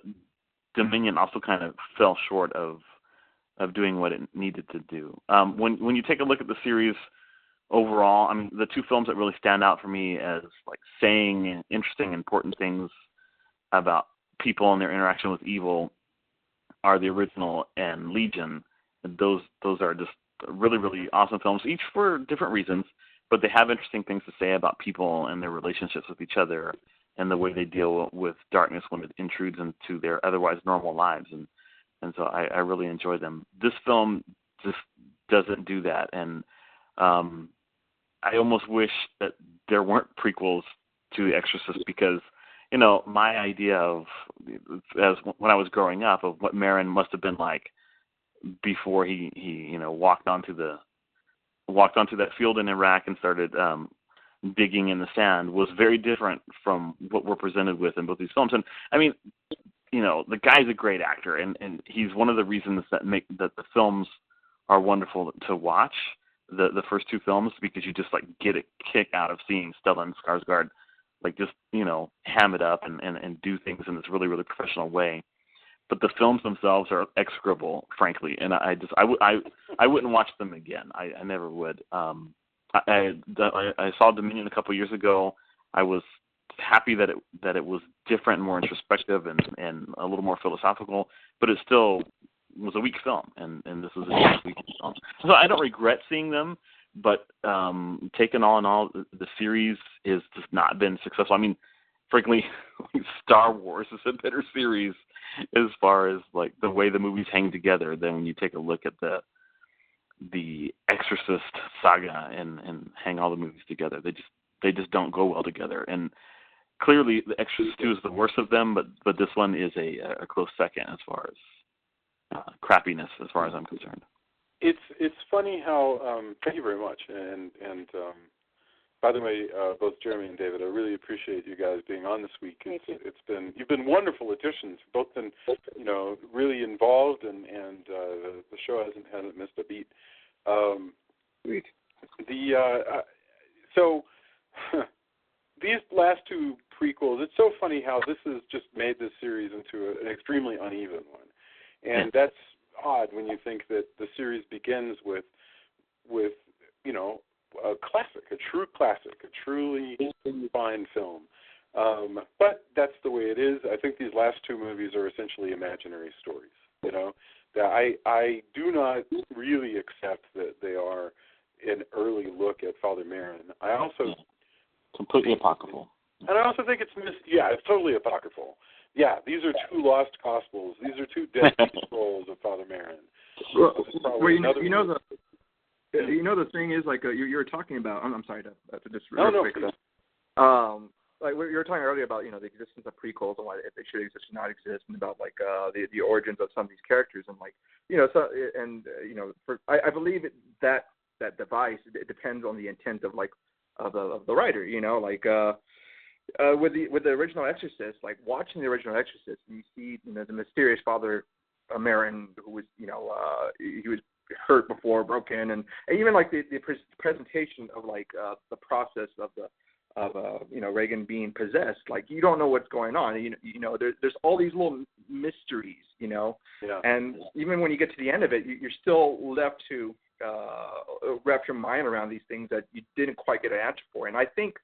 [SPEAKER 5] Dominion also kind of fell short of doing what it needed to do. When you take a look at the series overall, I mean, the two films that really stand out for me as like saying interesting, important things about people and their interaction with evil are the original and Legion. And those are just really, really awesome films, each for different reasons, but they have interesting things to say about people and their relationships with each other and the way they deal with darkness when it intrudes into their otherwise normal lives. And so I really enjoy them. This film just doesn't do that. And I almost wish that there weren't prequels to The Exorcist because, you know, my idea of, as when I was growing up, of what Merrin must have been like before he you know, walked onto that field in Iraq and started digging in the sand was very different from what we're presented with in both these films. And I mean, you know, the guy's a great actor, and he's one of the reasons that make that the films are wonderful to watch, the first two films, because you just like get a kick out of seeing Stellan Skarsgård like just, you know, ham it up and do things in this really, really professional way. But the films themselves are execrable, frankly, and I wouldn't watch them again. I never would. I saw Dominion a couple years ago. I was happy that it was different and more introspective and a little more philosophical, but it still was a weak film, and this was a weak film. So I don't regret seeing them, but taken all in all, the series has just not been successful. I mean, frankly, Star Wars is a better series as far as like the way the movies hang together than when you take a look at the Exorcist saga and hang all the movies together. They just don't go well together. And clearly, The Exorcist 2 is the worst of them, but this one is a close second as far as crappiness, as far as I'm concerned.
[SPEAKER 1] It's funny how thank you very much, and by the way, both Jeremy and David, I really appreciate you guys being on this week. You've been wonderful additions. You've both been, you know, really involved, and the show hasn't missed a beat.
[SPEAKER 4] Sweet.
[SPEAKER 1] So these last two prequels, it's so funny how this has just made this series into an extremely uneven one, and that's odd when you think that the series begins with you know, a classic, a true classic, a truly fine film. But that's the way it is. I think these last two movies are essentially imaginary stories. You know, that I do not really accept that they are an early look at Father Merrin. I also
[SPEAKER 5] completely apocryphal.
[SPEAKER 1] And I also think it's totally apocryphal. Yeah, these are two lost gospels. These are two dead scrolls of Father Merrin.
[SPEAKER 4] Well, you know the thing is, like you were talking about. I'm sorry to just real quick. Like we were talking earlier about, you know, the existence of prequels and why they should exist or not exist, and about like the origins of some of these characters, and like, you know, so and you know, I believe that device, it depends on the intent of like of the writer, you know, like with the original Exorcist, like watching the original Exorcist, and you see, you know, the mysterious Father Merrin, who was, you know, he was hurt before, broken, and even like the presentation of like the process of you know, Reagan being possessed. Like, you don't know what's going on. You know, there's all these little mysteries, you know.
[SPEAKER 1] Yeah.
[SPEAKER 4] And even when you get to the end of it, you're still left to wrap your mind around these things that you didn't quite get an answer for. And I think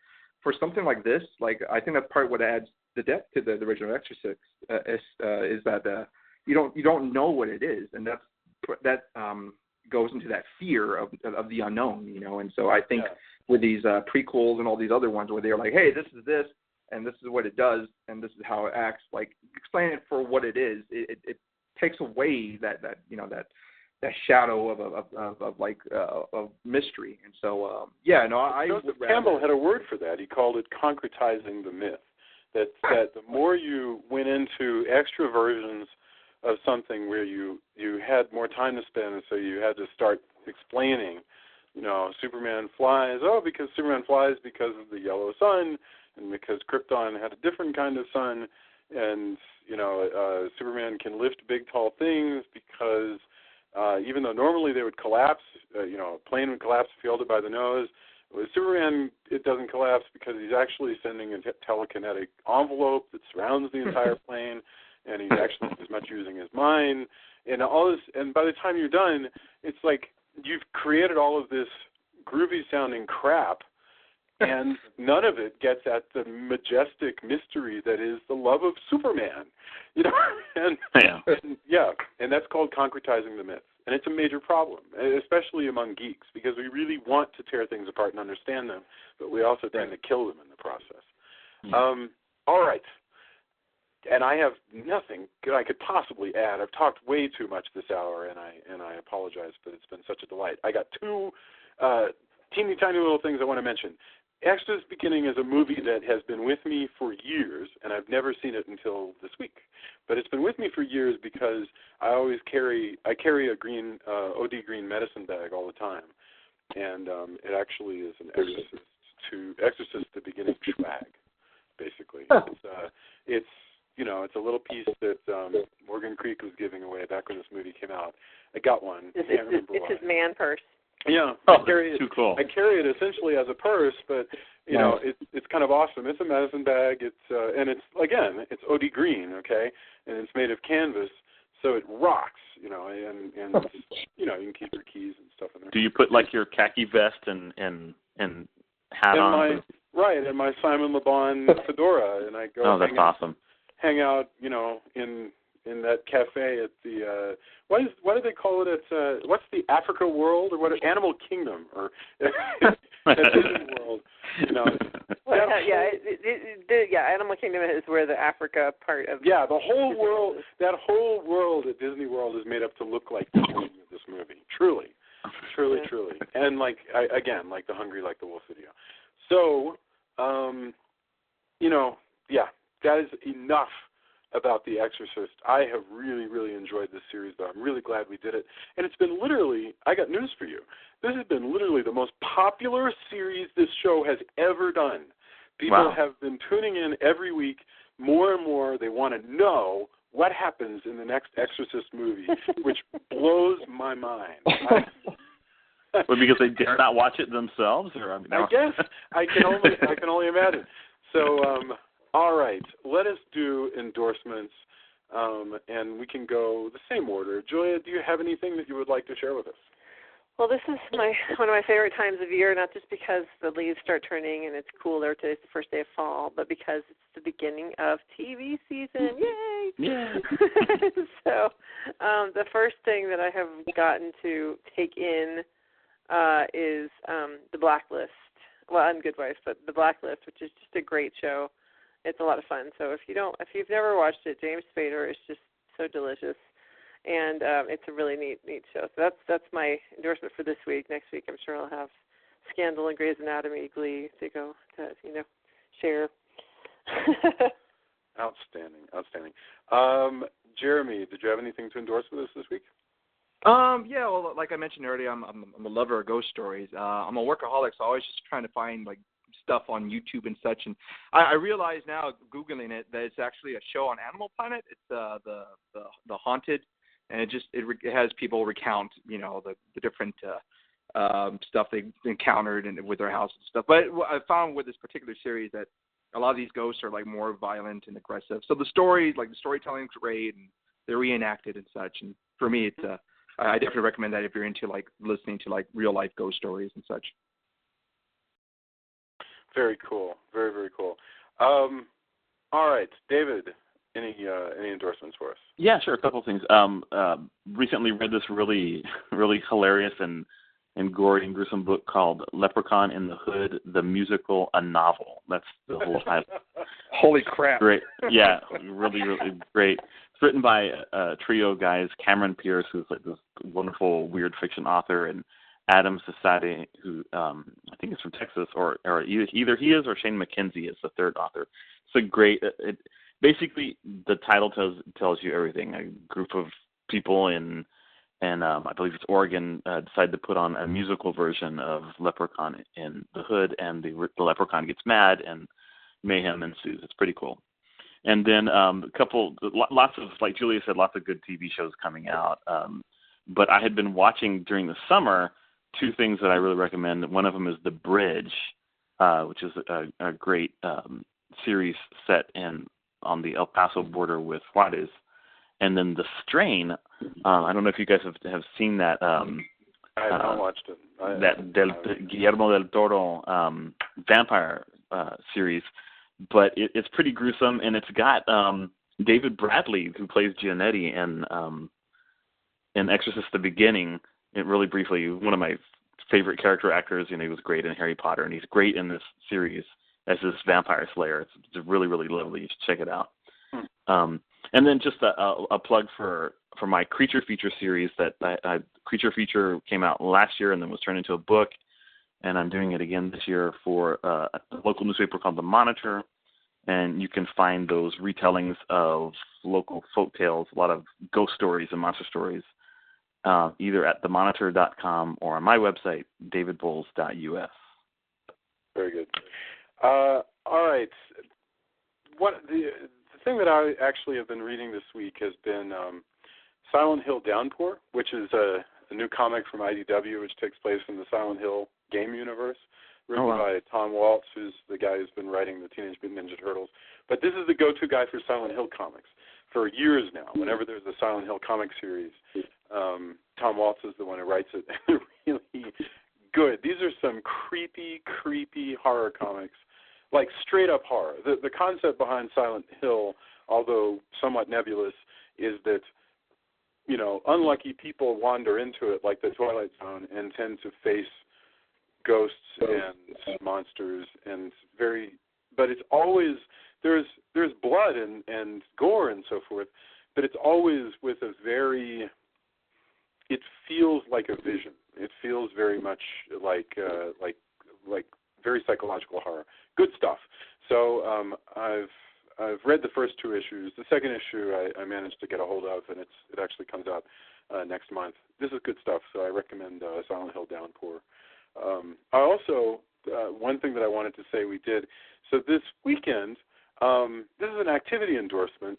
[SPEAKER 4] for something like this, like, I think that's part of what adds the depth to the original Exorcist is that you don't know what it is, and that goes into that fear of the unknown, you know. And so I think with these prequels and all these other ones where they're like, hey, this is this, and this is what it does, and this is how it acts, like, explain it for what it is. It takes away that you know, that shadow of mystery. And so
[SPEAKER 1] Joseph Campbell had a word for that. He called it concretizing the myth. That the more you went into extra versions of something where you had more time to spend, and so you had to start explaining, you know, Superman flies, because Superman flies because of the yellow sun, and because Krypton had a different kind of sun, and, you know, Superman can lift big, tall things because even though normally they would collapse, you know, a plane would collapse if you held it by the nose. With Superman, it doesn't collapse because he's actually sending a telekinetic envelope that surrounds the entire plane, and he's actually as much using his mind. and all this, and by the time you're done, it's like you've created all of this groovy sounding crap, and none of it gets at the majestic mystery that is the love of Superman, you know, and that's called concretizing the myths, and it's a major problem, especially among geeks, because we really want to tear things apart and understand them, but we also tend to kill them in the process. All right. And I have nothing I could possibly add. I've talked way too much this hour, and I apologize, but it's been such a delight. I got two teeny tiny little things I want to mention. Exorcist Beginning is a movie that has been with me for years, and I've never seen it until this week. But it's been with me for years because I carry a green OD green medicine bag all the time, and it actually is an Exorcist the Beginning swag, basically. It's you know, it's a little piece that Morgan Creek was giving away back when this movie came out. I got one.
[SPEAKER 6] It's his man purse.
[SPEAKER 1] Yeah,
[SPEAKER 5] too cool.
[SPEAKER 1] I carry it essentially as a purse, but you know, it's kind of awesome. It's a medicine bag. And it's OD green, okay, and it's made of canvas, so it rocks. You know, and you know, you can keep your keys and stuff in there.
[SPEAKER 5] Do you put like your khaki vest and hat on?
[SPEAKER 1] And my Simon Le Bon fedora, and I go.
[SPEAKER 5] Oh, that's awesome.
[SPEAKER 1] Hang out, you know, in that cafe at the what do they call it? It's what's the Africa World or what? Animal Kingdom or at Disney World? You know.
[SPEAKER 6] Animal Kingdom is where the Africa part of.
[SPEAKER 1] Yeah, the whole world. That whole world at Disney World is made up to look like the beginning of this movie. Truly, and like like the Hungry Like the Wolf video. So, you know, yeah. That is enough about The Exorcist. I have really, really enjoyed this series, though. I'm really glad we did it. And it's been literally, I got news for you. This has been literally the most popular series this show has ever done. People have been tuning in every week more and more. They want to know what happens in the next Exorcist movie, which blows my mind.
[SPEAKER 5] Well, because they dare not watch it themselves? Or
[SPEAKER 1] I guess. I can only imagine. So, all right, let us do endorsements, and we can go the same order. Julia, do you have anything that you would like to share with us?
[SPEAKER 6] Well, this is one of my favorite times of year, not just because the leaves start turning and it's cooler. Today's the first day of fall, but because it's the beginning of TV season. Yay!
[SPEAKER 5] Yeah.
[SPEAKER 6] So the first thing that I have gotten to take in is The Blacklist. Well, I'm Good Wife, but The Blacklist, which is just a great show. It's a lot of fun. So if you've never watched it, James Spader is just so delicious, and it's a really neat show. So that's my endorsement for this week. Next week, I'm sure I'll have Scandal and Grey's Anatomy, Glee to go to share.
[SPEAKER 1] Outstanding. Jeremy, did you have anything to endorse with us this week?
[SPEAKER 4] Yeah. Well, like I mentioned earlier, I'm a lover of ghost stories. I'm a workaholic, so I'm always just trying to find like stuff on YouTube and such, and I realize now, Googling it, that it's actually a show on Animal Planet. It's the Haunted, and it has people recount, you know, the different stuff they encountered and with their house and stuff. But I found with this particular series that a lot of these ghosts are like more violent and aggressive. So the storytelling is great, and they're reenacted and such. And for me, it's I definitely recommend that if you're into like listening to like real life ghost stories and such.
[SPEAKER 1] Very cool. Very, very cool. All right, David, any endorsements for us?
[SPEAKER 5] Yeah, sure. A couple of things. Recently read this really, really hilarious and gory and gruesome book called Leprechaun in the Hood, the Musical, a Novel. That's the whole title.
[SPEAKER 4] Holy crap.
[SPEAKER 5] Great. Yeah, really, really great. It's written by a trio of guys, Cameron Pierce, who's like this wonderful weird fiction author, and Adam Sasade, who I think is from Texas, or either he is or Shane McKenzie is the third author. It's a great. Basically, the title tells you everything. A group of people in I believe it's Oregon decided to put on a musical version of Leprechaun in the Hood, and the leprechaun gets mad and mayhem ensues. It's pretty cool. And then lots of, like Julia said, lots of good TV shows coming out. But I had been watching during the summer two things that I really recommend. One of them is The Bridge, which is a great series set on the El Paso border with Juarez. And then The Strain, I don't know if you guys have seen that.
[SPEAKER 1] I have not watched it.
[SPEAKER 5] Guillermo del Toro vampire series, but it's pretty gruesome, and it's got David Bradley, who plays Giannetti in Exorcist the Beginning. And really briefly, one of my favorite character actors. He was great in Harry Potter, and he's great in this series as this vampire slayer. It's really, really lovely. You should check it out. And then just a plug for my Creature Feature series that Creature Feature came out last year and then was turned into a book, and I'm doing it again this year for a local newspaper called The Monitor, and you can find those retellings of local folk tales, a lot of ghost stories and monster stories, either at themonitor.com or on my website, davidbowles.us.
[SPEAKER 1] Very good. All right. The thing that I actually have been reading this week has been Silent Hill Downpour, which is a new comic from IDW, which takes place in the Silent Hill game universe, written by Tom Waltz, who's the guy who's been writing the Teenage Mutant Ninja Turtles. But this is the go-to guy for Silent Hill comics for years now. Whenever there's a Silent Hill comic series, Tom Waltz is the one who writes it. They're really good. These are some creepy horror comics, like straight-up horror. The concept behind Silent Hill, although somewhat nebulous, is that, unlucky people wander into it like the Twilight Zone and tend to face ghosts and monsters but it's always, there's blood and gore and so forth, but it's always with it feels like a vision. It feels very much like very psychological horror. Good stuff. So I've read the first two issues. The second issue I managed to get a hold of, and it actually comes out next month. This is good stuff, so I recommend Silent Hill Downpour. I also, one thing that I wanted to say we did, so this weekend, this is an activity endorsement.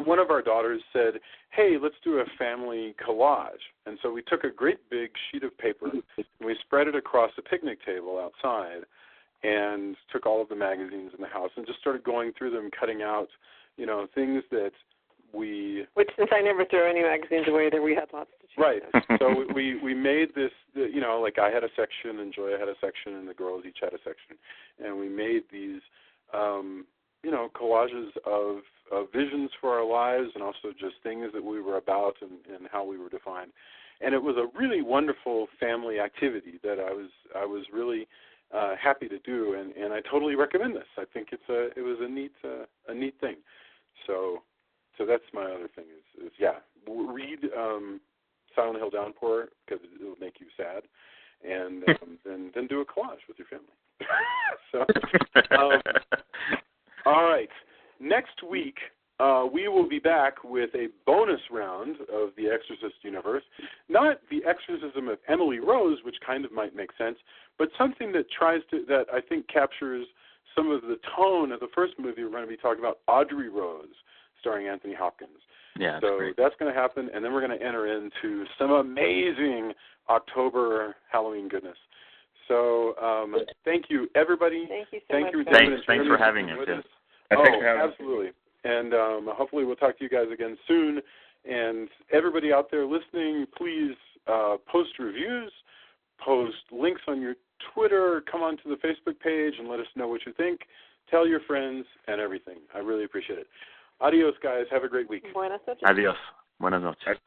[SPEAKER 1] One of our daughters said, hey, let's do a family collage. And so we took a great big sheet of paper and we spread it across a picnic table outside and took all of the magazines in the house and just started going through them, cutting out, things that Which, since I never threw any magazines away, there we had lots to choose. Right. So we made this, like I had a section and Joya had a section and the girls each had a section. And we made these, collages of visions for our lives and also just things that we were about and how we were defined. And it was a really wonderful family activity that I was really happy to do, and I totally recommend this. I think it was a neat thing. So that's my other thing is read Silent Hill Downpour because it'll make you sad, and then do a collage with your family. All right. Next week, we will be back with a bonus round of the Exorcist universe. Not the exorcism of Emily Rose, which kind of might make sense, but something that that I think captures some of the tone of the first movie we're going to be talking about, Audrey Rose, starring Anthony Hopkins.
[SPEAKER 5] Yeah,
[SPEAKER 1] that's going to happen, and then we're going to enter into some amazing October Halloween goodness. So thank you, everybody. Thank you so much.
[SPEAKER 5] Thanks for having us.
[SPEAKER 1] Absolutely. And hopefully we'll talk to you guys again soon. And everybody out there listening, please post reviews, post links on your Twitter, come onto the Facebook page and let us know what you think. Tell your friends and everything. I really appreciate it. Adios, guys. Have a great week.
[SPEAKER 6] Buenas noches.
[SPEAKER 5] Adios. Buenas noches.